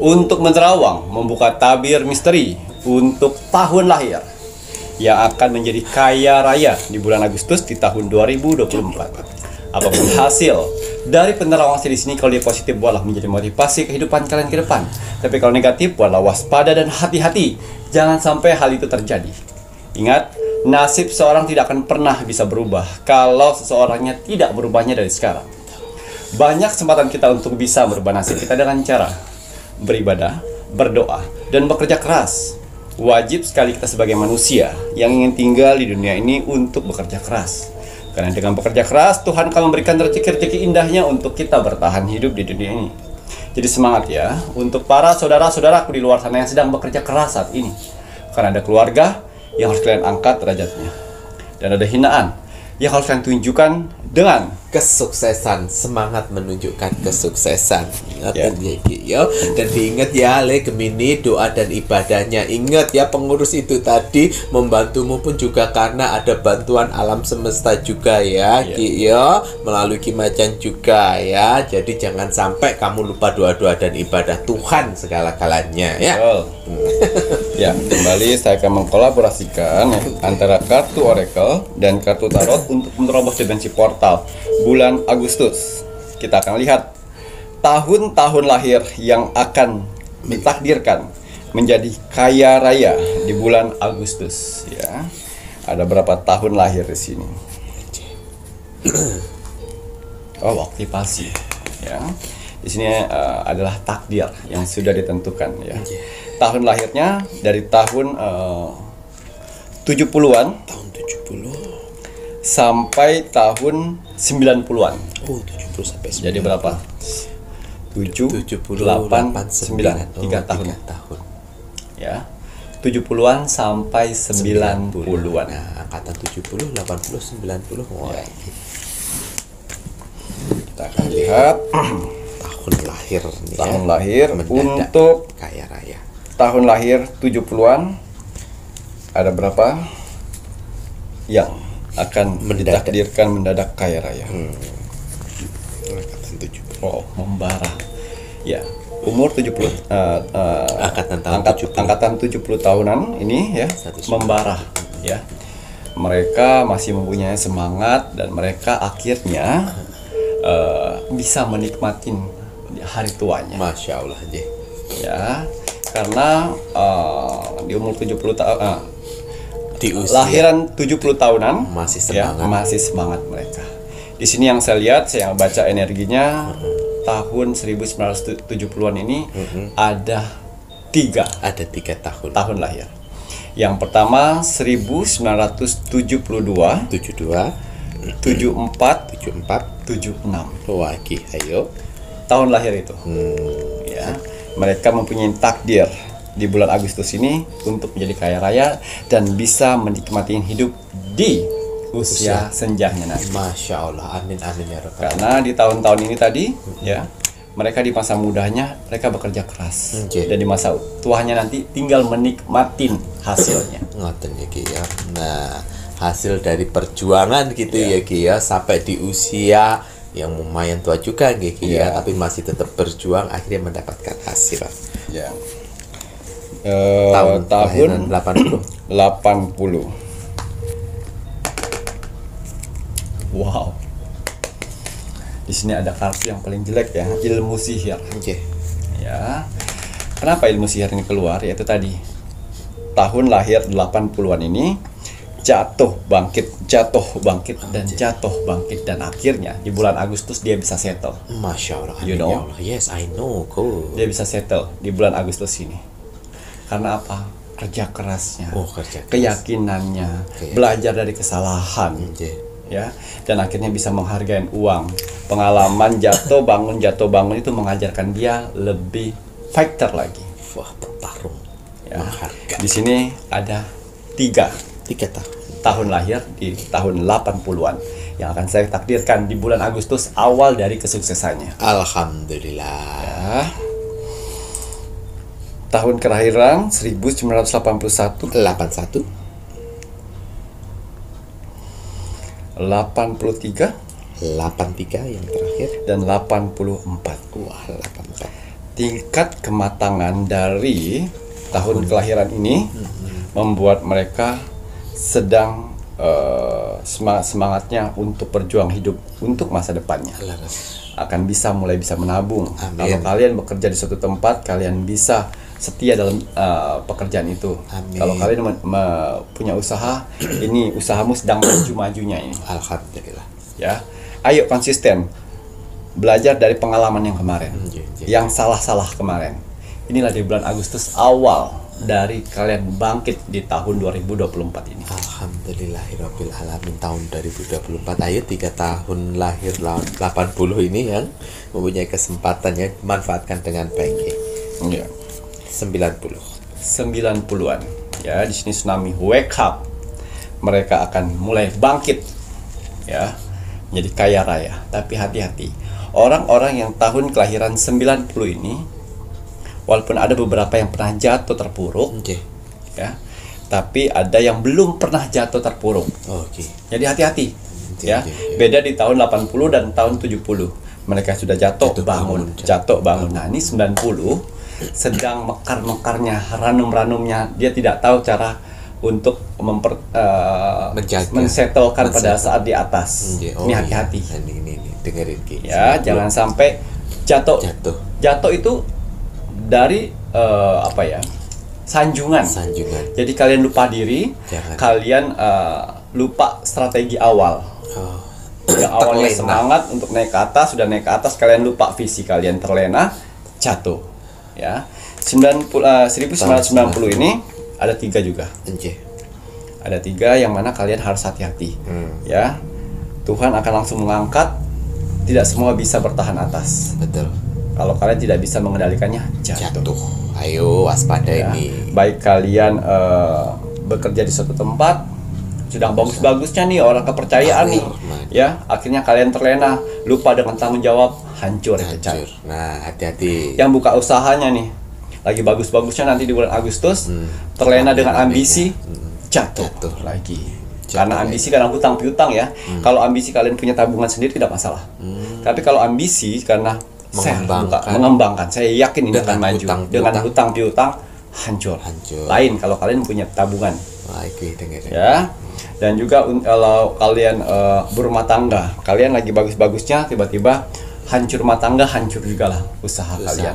untuk menerawang, membuka tabir misteri untuk tahun lahir yang akan menjadi kaya raya di bulan Agustus di tahun 2024. Apapun hasil dari penerawang saya di sini, kalau dia positif buatlah menjadi motivasi kehidupan kalian ke depan. Tapi kalau negatif buatlah waspada dan hati-hati. Jangan sampai hal itu terjadi. Ingat, nasib seorang tidak akan pernah bisa berubah kalau seseorangnya tidak berubahnya dari sekarang. Banyak kesempatan kita untuk bisa merubah nasib kita dengan cara beribadah, berdoa, dan bekerja keras. Wajib sekali kita sebagai manusia yang ingin tinggal di dunia ini untuk bekerja keras. Karena dengan bekerja keras, Tuhan akan memberikan rezeki-rezeki indahnya untuk kita bertahan hidup di dunia ini. Jadi semangat ya, untuk para saudara-saudaraku di luar sana yang sedang bekerja keras saat ini. Karena ada keluarga yang harus kalian angkat derajatnya. Dan ada hinaan yang harus kalian tunjukkan dengan
kesuksesan, semangat menunjukkan kesuksesan. Ingat ya. Dan diingat ya Le Gemini, doa dan ibadahnya. Ingat ya, pengurus itu tadi membantumu pun juga karena ada bantuan alam semesta juga ya Ki ya, melalui Ki Macan juga ya. Jadi jangan sampai kamu lupa doa-doa dan ibadah Tuhan segala-galanya ya.
Ya, kembali saya akan mengkolaborasikan antara kartu Oracle dan kartu Tarot untuk menerobos dimensi portal bulan Agustus. Kita akan lihat tahun-tahun lahir yang akan ditakdirkan menjadi kaya raya di bulan Agustus ya. Ada berapa tahun lahir di sini? Oh, aktivasi ya. Di sini adalah takdir yang sudah ditentukan ya. Tahun lahirnya dari tahun 70-an,
tahun 70
sampai tahun 90-an.
Oh, 70 sampai 90.
Jadi berapa? 7, 8, 9, 3 tahun. Ya. 70-an sampai 90-an.
Nah, angkatan 70, 80, 90.
Ya. Kita akan lihat
tahun lahir
tahun lahir
mendadak
untuk
kaya raya.
Tahun lahir 70-an ada berapa yang akan
Mendadak.
ditakdirkan mendadak kaya raya.
Angkatan 70.
Oh, membara. Ya, umur 70
Angkatan tahun 70.
angkatan 70 tahunan ini ya,
190.
membara ya. Mereka masih mempunyai semangat dan mereka akhirnya bisa menikmatin hari tuanya.
Masya Allah aja.
Ya, karena di umur 70 tahun
Di usia
lahiran 70 tahunan
Masih
ya,
semangat.
masih semangat mereka. Di sini yang saya lihat, saya baca energinya tahun 1970-an ini ada 3
ada 3 tahun.
tahun lahir. Yang pertama 1972,
72,
74,
74.
76.
Lagi, ayo.
Tahun lahir itu. Ya, mereka mempunyai takdir di bulan Agustus ini untuk menjadi kaya raya dan bisa menikmati hidup di usia senjanya nanti.
Masya Allah, amin amin ya Rabbal.
Karena di tahun-tahun ini tadi, ya, mereka di masa mudanya mereka bekerja keras
Oke.
dan di masa tuanya nanti tinggal menikmatin hasilnya.
Ngoten ya Ki ya. Nah, hasil dari perjuangan gitu ya Ki ya, sampai di usia yang lumayan tua juga Ki ya, tapi masih tetap berjuang akhirnya mendapatkan hasil.
Ya.
Tahun
Tahun
80.
80. Wow. Di sini ada kartu yang paling jelek ya, ilmu sihir.
Oke.
Ya. Kenapa ilmu sihir ini keluar? Yaitu tadi tahun lahir 80-an ini jatuh bangkit dan jatuh bangkit dan akhirnya di bulan Agustus dia bisa settle.
Masya Allah,
You
amin
know?
ya Allah. Yes, I know. Cool.
Dia bisa settle di bulan Agustus ini. Karena apa? Kerja kerasnya,
Oh, kerja keras.
keyakinannya,
Oke.
belajar dari kesalahan,
Oke.
ya, dan akhirnya bisa menghargai uang. Pengalaman jatuh bangun itu mengajarkan dia lebih fighter lagi.
Wah, petarung.
Ya.
Menghargai.
Di sini ada 3
3 tahun.
tahun lahir di tahun 80-an yang akan saya takdirkan di bulan Agustus awal dari kesuksesannya.
Alhamdulillah.
Ya. Tahun kelahiran 1981,
81,
83,
83 yang terakhir.
dan 84.
Wah, 84.
Tingkat kematangan dari tahun kelahiran ini membuat mereka sedang semangatnya untuk berjuang hidup untuk masa depannya.
Laras.
Akan mulai bisa menabung.
Amin.
Kalau kalian bekerja di suatu tempat, kalian bisa setia dalam pekerjaan itu.
Amin.
Kalau kalian punya usaha, ini usahamu sedang maju-majunya ini.
Alhamdulillah.
Ya, ayo konsisten. Belajar dari pengalaman yang kemarin, yang salah-salah kemarin. Inilah di bulan Agustus awal dari kalian bangkit di tahun 2024 ini.
Alhamdulillahirabbil alamin, tahun 2024. Ayo 3 tahun lahir 80 ini yang mempunyai kesempatannya manfaatkan dengan baik.
Ya.
90.
90-an. Ya, di sini tsunami wake up. Mereka akan mulai bangkit. Ya. Menjadi kaya raya. Tapi hati-hati. Orang-orang yang tahun kelahiran 90 ini walaupun ada beberapa yang pernah jatuh terpuruk,
Oke.
ya. Tapi ada yang belum pernah jatuh terpuruk.
Oke.
Jadi hati-hati. Ya.
Oke.
Beda di tahun 80 dan tahun 70. Mereka sudah jatuh bangun, jatuh bangun. Nah, ini 90 sedang mekar-mekarnya, ranum-ranumnya. Dia tidak tahu cara untuk
Menjaga.
mensetelkan pada saat di atas.
Oke.
Ini hati-hati.
Iya. Ini dengerin Ki.
Ya, jangan sampai jatuh.
Jatuh.
Jatuh itu dari sanjungan.
Sanjungan.
Jadi kalian lupa diri,
Jangan.
kalian lupa strategi awal.
Oh.
Yang awalnya
Terlena.
semangat untuk naik ke atas, sudah naik ke atas, kalian lupa visi kalian, terlena, jatuh. Ya, 1990 ini ada 3 juga.
Oke.
Ada 3 yang mana kalian harus hati-hati. Ya, Tuhan akan langsung mengangkat. Tidak semua bisa bertahan atas.
Betul.
Kalau kalian tidak bisa mengendalikannya, jatuh.
Jatuh. Ayo waspada
Ya,
ini.
baik kalian bekerja di suatu tempat sedang bagus-bagusnya nih, orang kepercayaan nih, ya, akhirnya kalian terlena, lupa dengan tanggung jawab, hancur.
Hancur. Nah, hati-hati.
Yang buka usahanya nih lagi bagus-bagusnya nanti di bulan Agustus terlena dengan ambisi, jatuh lagi. Karena ambisi karena hutang piutang ya. Kalau ambisi kalian punya tabungan sendiri tidak masalah. Tapi kalau ambisi karena mengembangkan, saya yakin ini akan maju. Dengan hutang piutang hancur. Lain kalau kalian punya tabungan. Ya. Dan juga kalau kalian berumah tangga, kalian lagi bagus-bagusnya tiba-tiba hancur rumah tangga, hancur juga lah usaha kalian.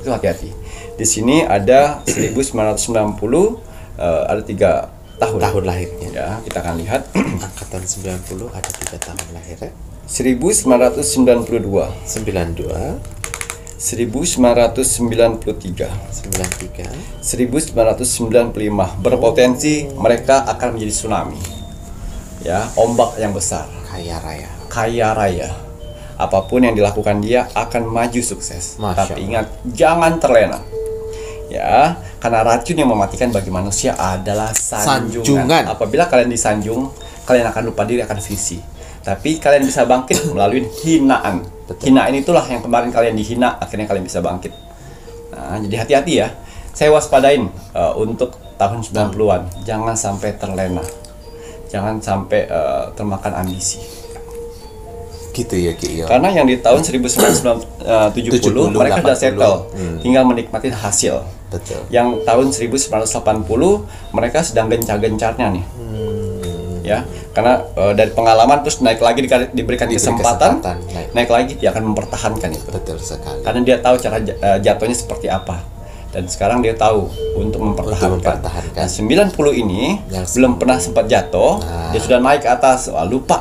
Itu hati-hati. Di sini ada 1990 ada 3 tahun lahirnya. Ya, kita akan lihat.
Angkatan 90 ada 3 tahun lahirnya.
1992,
92,
1993,
93,
1995. Berpotensi mereka akan menjadi tsunami. Ya, ombak yang besar. Kaya raya. Apapun yang dilakukan dia akan maju sukses. Tapi ingat, jangan terlena. Ya, karena racun yang mematikan bagi manusia adalah sanjungan. Apabila kalian disanjung, kalian akan lupa diri, akan visi. Tapi kalian bisa bangkit melalui hinaan. Hinaan itulah yang kemarin kalian dihina, akhirnya kalian bisa bangkit. Nah, jadi hati-hati ya. Saya waspadain untuk tahun 90-an. Jangan sampai terlena. Jangan sampai termakan ambisi.
Gitu ya, Ki.
Karena yang di tahun 1970 mereka sudah settle, tinggal menikmati hasil.
Betul.
Yang tahun 1980 mereka sedang gencar-gencarnya nih. Ya, karena dari pengalaman terus naik lagi diberikan kesempatan naik lagi, dia akan mempertahankan itu.
Betul sekali.
Karena dia tahu cara jatuhnya seperti apa. Dan sekarang dia tahu untuk mempertahankan. Nah, 90 ini yang belum pernah sempat jatuh, dia sudah naik ke atas. Lupa.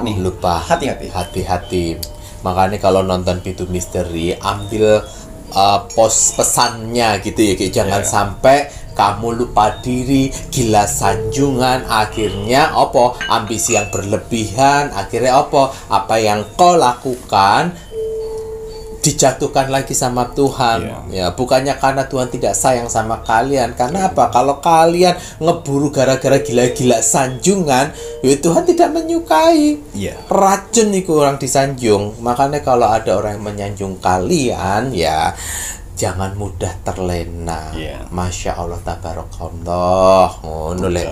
Hati-hati.
Makanya kalau nonton Pintu Misteri, ambil pesannya gitu ya, jangan sampai kamu lupa diri, gila sanjungan, akhirnya ambisi yang berlebihan, akhirnya apa yang kau lakukan dijatuhkan lagi sama Tuhan. Ya, bukannya karena Tuhan tidak sayang sama kalian. Karena apa? Kalau kalian ngeburu gara-gara gila-gila sanjungan, ya Tuhan tidak menyukai. Racun itu orang disanjung. Makanya kalau ada orang yang menyanjung kalian, ya jangan mudah terlena. Masya Allah, tabarakallah.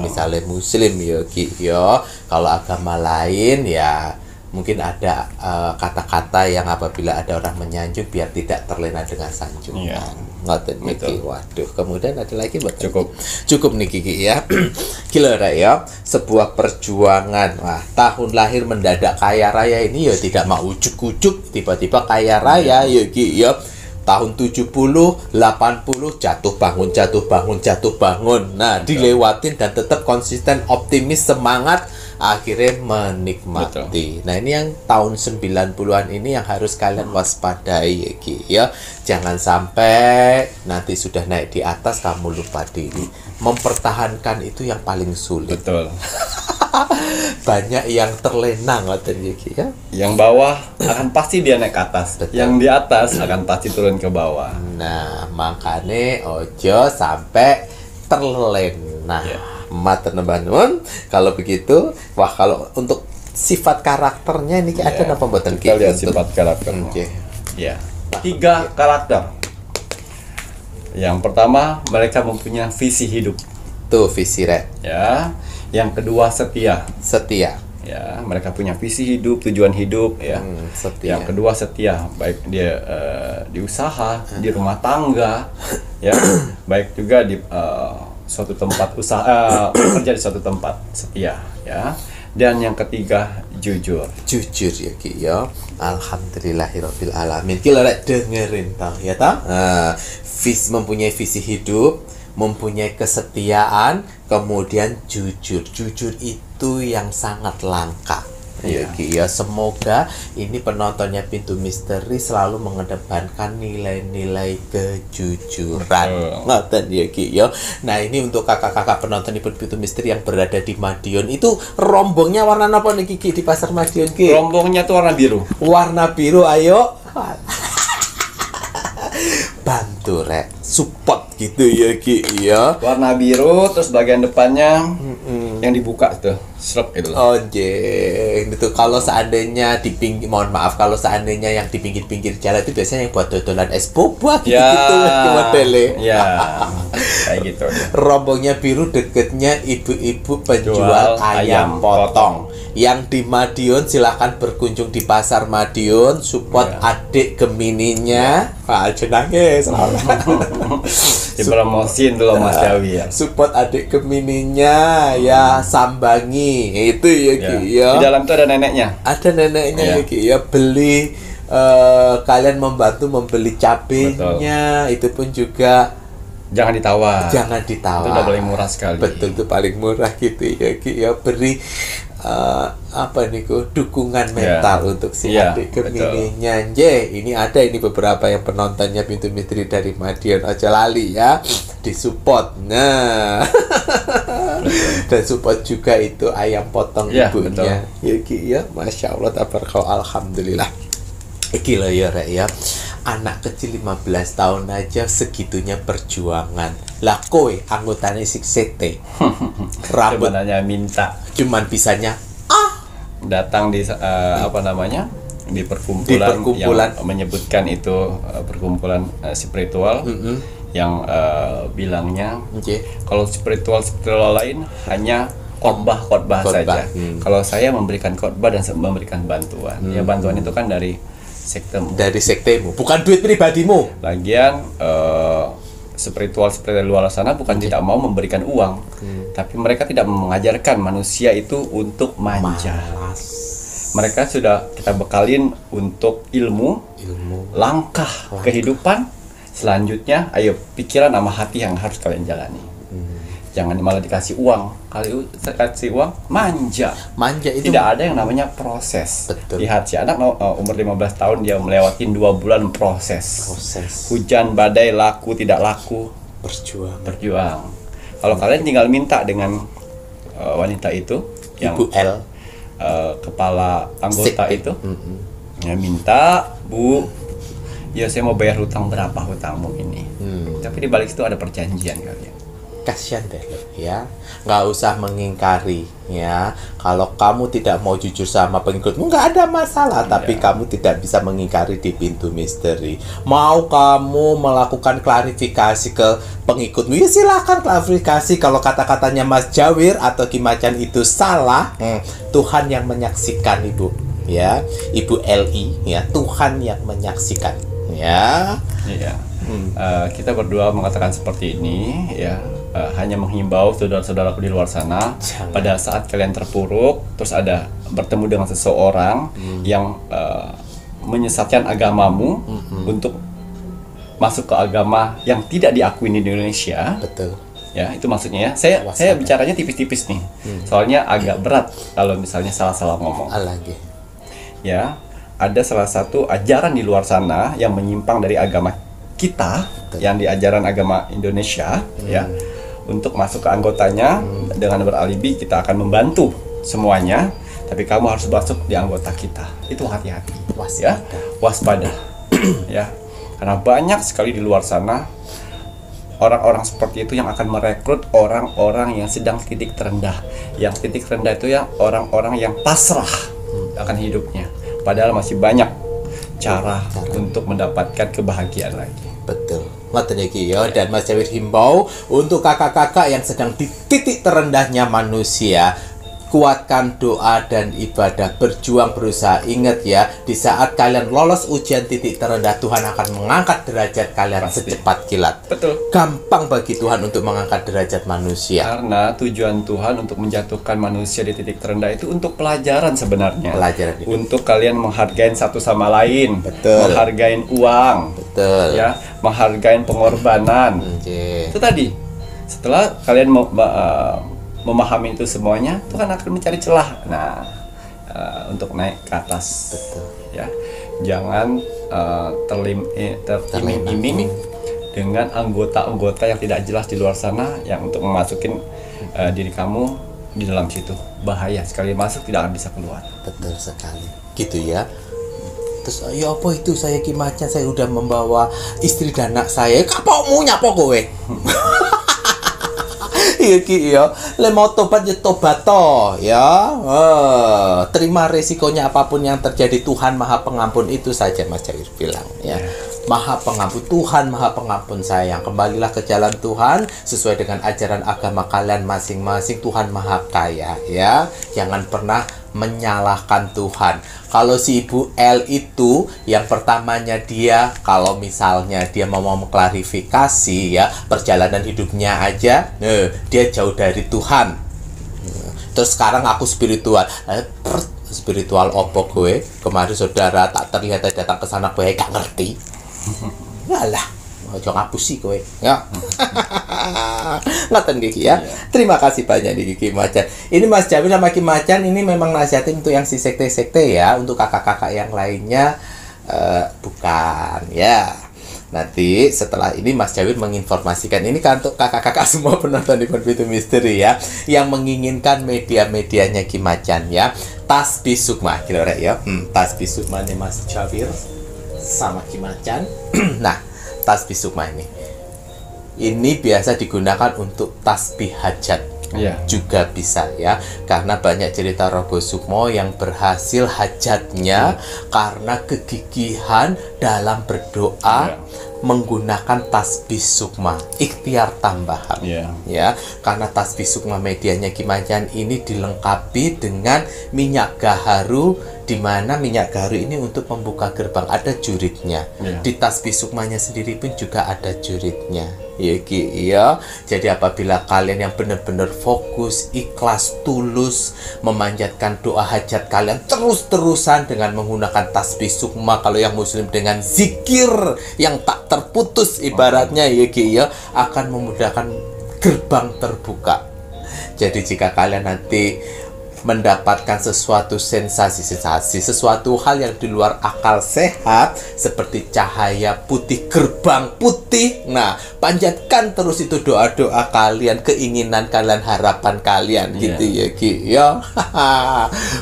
Misalnya muslim ya, Ki, ya. Kalau agama lain ya mungkin ada kata-kata yang apabila ada orang menyanjung biar tidak terlena dengan sanjungan. Ngoten niki. Waduh, kemudian ada lagi buat cukup nih, Kiki ya. Gila ya, sebuah perjuangan. Wah, tahun lahir mendadak kaya raya ini ya tidak mau ujuk-ujuk tiba-tiba kaya raya ya, Ki ya. Tahun 70, 80 jatuh bangun. Nah, dilewatin dan tetap konsisten, optimis, semangat, akhirnya menikmati. Nah, ini yang tahun 90-an ini yang harus kalian waspadai ya. Jangan sampai nanti sudah naik di atas kamu lupa diri. Mempertahankan itu yang paling sulit.
Betul.
Banyak yang terlena ngoten ya.
Yang bawah akan pasti dia naik ke atas. Yang di atas akan pasti turun ke bawah.
Nah, makanya ojo sampai terlena. Matur nuwun. Kalau begitu, kalau untuk sifat karakternya ini ada apa mboten
kita lihat sifat karakternya. Ya. 3 karakter. Yang pertama, mereka mempunyai visi hidup.
Tuh visi
ya. Yang kedua, setia. Ya, mereka punya visi hidup, tujuan hidup ya. Yang kedua, setia, baik dia di usaha, di rumah tangga ya, baik juga di suatu tempat usaha, kerja di suatu tempat, setia ya. Dan yang ketiga, jujur
ya, Ki ya. Alhamdulillahirabbil alamin. Ki lek dengerin tau ya ta. Mempunyai visi hidup, mempunyai kesetiaan, kemudian jujur itu yang sangat langka. Ya, semoga ini penontonnya Pintu Misteri selalu mengedepankan nilai-nilai kejujuran. Ngoten ya, Ki ya. Nah, ini untuk kakak-kakak penonton Pintu Misteri yang berada di Madiun, itu rombongnya warna apa nih, Ki, di Pasar Madiun, Ki?
Rombongnya tuh warna biru.
Warna biru, ayo. Bantu support gitu ya, Ki ya.
Warna biru, terus bagian depannya yang dibuka tuh serep itu loh.
Itu kalau seandainya kalau seandainya yang di pinggir-pinggir jalan itu biasanya yang buat dodolan es boba gitu modelnya.
kayak gitu.
Rombongnya biru deketnya ibu-ibu penjual
Jual
ayam
ayam
potong. Yang di Madiun silahkan berkunjung di pasar Madiun, support adik Gemininya. Pak jenenge
Dipromosin dulu Mas Jawi ya.
support adik Gemininya ya, sambangi itu ya
Ya.
Ki ya.
Di dalam itu ada neneknya.
Ada neneknya
Ya.
ya Ki ya, beli kalian membantu membeli cabenya, itu pun juga
Jangan ditawar.
jangan ditawar.
Itu udah paling murah sekali.
Betul, itu paling murah gitu ya Ki ya, beri apa nih dukungan mental untuk si
Ya,
adik
betul.
Gemininya. Ini ada ini beberapa yang penontonnya Pintu Misteri dari Madiun, aja lali ya, disupport. Nah, dan support juga itu ayam potong
Ya,
ibunya. Ya Ki ya, masya Allah, tabarakallah, alhamdulillah. Iki loh ya Rek ya, anak kecil 15 tahun aja segitunya perjuangan. Lah kowe anggotanya Siksete rambut
Sebenarnya minta
cuman bisanya
datang di apa namanya? Di perkumpulan,
Di perkumpulan.
yang menyebutkan itu perkumpulan spiritual yang bilangnya
Oke.
kalau spiritual lain hanya khotbah
Khotbah.
saja. Kalau saya memberikan khotbah dan memberikan bantuan. Ya bantuan itu kan dari sekte.
Dari sektemu, bukan duit pribadimu.
Lagian spiritual seperti luar sana bukan tidak mau memberikan uang, tapi mereka tidak mengajarkan manusia itu untuk manja. Mereka sudah kita bekalin untuk ilmu, langkah kehidupan. Selanjutnya, ayo pikiran sama hati yang harus kalian jalani. Jangan malah dikasih uang. Kalau dikasih uang, manja.
Manja itu
Tidak ada yang namanya proses.
Betul.
Lihat si anak umur 15 tahun dia melewati 2 bulan proses.
proses
Hujan, badai, laku, tidak laku,
perjuangan.
berjuang. Kalau kalian tinggal minta dengan wanita itu yang
Ibu L
kepala anggota
Sekte.
itu, ya minta, Bu, ya saya mau bayar hutang berapa hutangmu ini. Tapi di balik itu ada perjanjian kalian.
Kasihan deh lo ya, nggak usah mengingkari ya. Kalau kamu tidak mau jujur sama pengikutmu nggak ada masalah, tapi kamu tidak bisa mengingkari di Pintu Misteri. Mau kamu melakukan klarifikasi ke pengikutmu, ya silakan klarifikasi. Kalau kata-katanya Mas Jawir atau Ki Macan itu salah, Tuhan yang menyaksikan Ibu ya, Ibu Li ya, Tuhan yang menyaksikan ya.
Iya. Kita berdua mengatakan seperti ini ya, hanya menghimbau saudara-saudaraku di luar sana,
Jangan.
pada saat kalian terpuruk terus ada bertemu dengan seseorang yang menyesatkan agamamu untuk masuk ke agama yang tidak diakui di Indonesia.
Betul.
Ya, itu maksudnya ya. Saya
Waspada.
bicaranya tipis-tipis nih. Soalnya agak berat kalau misalnya salah-salah ngomong.
Alangge.
Ya, ada salah satu ajaran di luar sana yang menyimpang dari agama kita, yang di ajaran agama Indonesia, ya, untuk masuk ke anggotanya dengan beralibi kita akan membantu semuanya, tapi kamu harus masuk di anggota kita. Itu hati-hati, ya, waspada, ya, karena banyak sekali di luar sana orang-orang seperti itu yang akan merekrut orang-orang yang sedang titik terendah. Yang titik terendah itu ya orang-orang yang pasrah akan hidupnya. Padahal masih banyak cara untuk mendapatkan kebahagiaan lagi.
Betul. Ngoten iki ya, dan Mas Jawir himbau untuk kakak-kakak yang sedang di titik terendahnya manusia, kuatkan doa dan ibadah, berjuang berusaha. Ingat ya, di saat kalian lolos ujian titik terendah, Tuhan akan mengangkat derajat kalian
Pasti.
secepat kilat.
Betul.
Gampang bagi Tuhan untuk mengangkat derajat manusia.
Karena tujuan Tuhan untuk menjatuhkan manusia di titik terendah itu untuk pelajaran sebenarnya.
Pelajaran hidup.
Untuk kalian menghargai satu sama lain.
Betul.
Menghargai uang.
Betul.
Ya, menghargai pengorbanan.
Oke.
Itu tadi. Setelah kalian memahami itu semuanya, Tuhan akan mencari celah. Nah, untuk naik ke atas.
Betul.
Ya, jangan teriming-iming dengan anggota-anggota yang tidak jelas di luar sana yang untuk memasukin diri kamu di dalam situ. Bahaya, sekali masuk tidak akan bisa keluar.
Betul sekali. Gitu ya. Terus ya apa itu, saya Ki Macan, saya udah membawa istri dan anak saya. Kapokmu nyapa kowe? Iya Ki ya. Le mau tobat ya tobat toh ya. Terima resikonya apapun yang terjadi, Tuhan Maha Pengampun, itu saja Mas Jawir bilang ya. Maha pengampun, Tuhan Maha pengampun sayang. Kembalilah ke jalan Tuhan sesuai dengan ajaran agama kalian masing-masing. Tuhan Maha kaya ya. Jangan pernah menyalahkan Tuhan. Kalau si Ibu L itu yang pertamanya dia, kalau misalnya dia mau mengklarifikasi ya perjalanan hidupnya aja, dia jauh dari Tuhan. Terus sekarang aku spiritual. Spiritual opo gue? Kemarin saudara tak terlihat datang ke sana gue gak ngerti. Alah, ojo ngapusi kowe. Ya. Ngaten Kiki ya. Terima kasih banyak nih Kiki Macan. Ini Mas Jawil sama Kiki Macan ini memang nasihatin untuk yang si sekte-sekte ya, untuk kakak-kakak yang lainnya bukan ya. Nanti setelah ini Mas Jawil menginformasikan ini kan untuk kakak-kakak semua penonton di Pintu Misteri ya, yang menginginkan media-medianya Ki Macan ya. Tasbih Sukma kira-kira ya. Tasbih Sukma nih Mas Jawil sama Ki Macan. Nah, tasbih Sukma ini biasa digunakan untuk tasbih hajat. Juga bisa ya, karena banyak cerita Rogo Sukmo yang berhasil hajatnya karena kegigihan dalam berdoa menggunakan tasbih Sukma, ikhtiar tambahan ya, karena tasbih Sukma medianya Ki Macan ini dilengkapi dengan minyak gaharu, di mana minyak gaharu ini untuk membuka gerbang, ada juritnya. Di tasbih Sukmanya sendiri pun juga ada juritnya. Ya, jadi apabila kalian yang benar-benar fokus, ikhlas, tulus memanjatkan doa hajat kalian terus-terusan dengan menggunakan tasbih Sukma, kalau yang muslim dengan zikir yang tak terputus ibaratnya ya, akan memudahkan gerbang terbuka. Jadi jika kalian nanti mendapatkan sesuatu sensasi-sensasi, sesuatu hal yang di luar akal sehat seperti cahaya putih, gerbang putih, nah panjatkan terus itu doa-doa kalian, keinginan kalian, harapan kalian gitu ya Ki ya.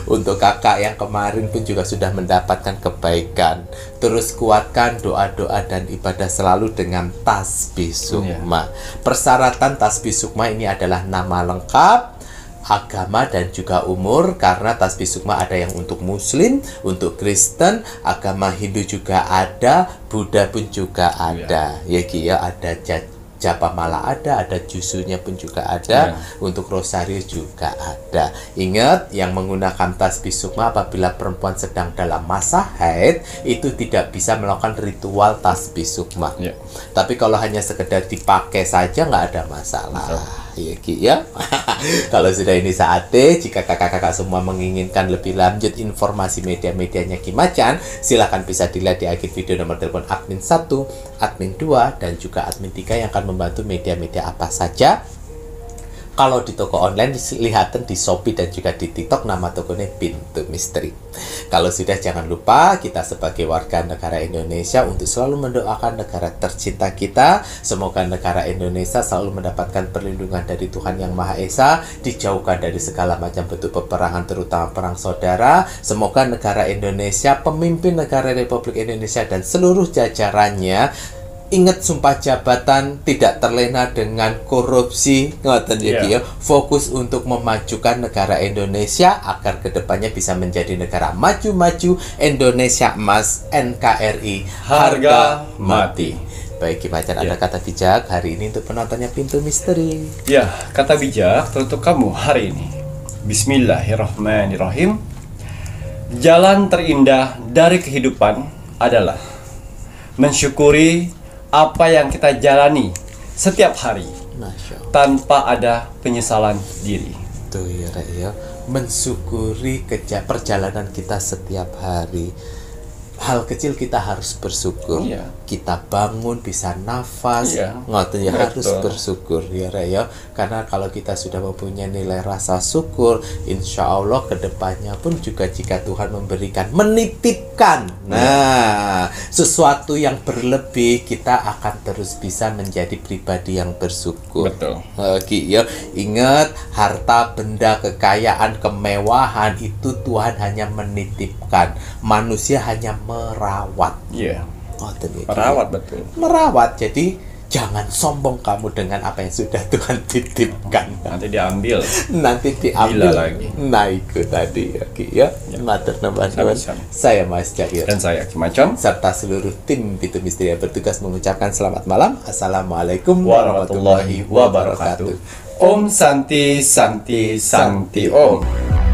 Untuk kakak yang kemarin pun juga sudah mendapatkan kebaikan, terus kuatkan doa-doa dan ibadah selalu dengan tasbih Sukma. Persyaratan tasbih Sukma ini adalah nama lengkap, agama, dan juga umur, karena tasbih Sukma ada yang untuk muslim, untuk Kristen, agama Hindu juga ada, Buddha pun juga ada ya Ki ya, ada Japamala ada jusunya pun juga ada, untuk rosario juga ada. Ingat, yang menggunakan tasbih Sukma apabila perempuan sedang dalam masa haid itu tidak bisa melakukan ritual tasbih Sukma. Tapi kalau hanya sekedar dipakai saja nggak ada masalah. Ya Ki ya. Kalau sudah ini saatnya, jika kakak-kakak semua menginginkan lebih lanjut informasi media-medianya Ki Macan, silakan bisa dilihat di akhir video nomor telepon admin 1, admin 2, dan juga admin 3 yang akan membantu media-media apa saja. Kalau di toko online, lihatan di Shopee dan juga di TikTok, nama tokonya Pintu Misteri. Kalau sudah, jangan lupa kita sebagai warga negara Indonesia untuk selalu mendoakan negara tercinta kita. Semoga negara Indonesia selalu mendapatkan perlindungan dari Tuhan Yang Maha Esa, dijauhkan dari segala macam bentuk peperangan, terutama perang saudara. Semoga negara Indonesia, pemimpin negara Republik Indonesia dan seluruh jajarannya ingat sumpah jabatan, tidak terlena dengan korupsi, ngoten ya, fokus untuk memajukan negara Indonesia agar kedepannya bisa menjadi negara maju-maju, Indonesia emas, NKRI harga mati. Baik Ki Macan, ada kata bijak hari ini untuk penontonnya Pintu Misteri.
Ya, kata bijak untuk kamu hari ini. Bismillahirrahmanirrahim. Jalan terindah dari kehidupan adalah mensyukuri apa yang kita jalani setiap hari tanpa ada penyesalan diri.
Tuh ya, mensyukuri perjalanan kita setiap hari. Hal kecil kita harus bersyukur. Kita bangun bisa nafas, ngoten ya, harus bersyukur ya karena kalau kita sudah mempunyai nilai rasa syukur, insya Allah kedepannya pun juga jika Tuhan memberikan, menitipkan sesuatu yang berlebih, kita akan terus bisa menjadi pribadi yang bersyukur. Ingat, harta, benda, kekayaan, kemewahan itu Tuhan hanya menitipkan, manusia hanya merawat.
Merawat, betul.
Merawat, jadi Jangan sombong kamu dengan apa yang sudah Tuhan titipkan.
Nanti diambil.
Nanti diambil
Gila lagi.
Nah itu tadi oke ya. Matur nuwun.
Sama-sama.
Saya Mas Cahyo
Dan saya Ki Macam.
serta seluruh tim Pintu Misteri yang bertugas mengucapkan selamat malam. Assalamualaikum
Warahmatullahi wabarakatuh. Om Santi Santi Santi Om.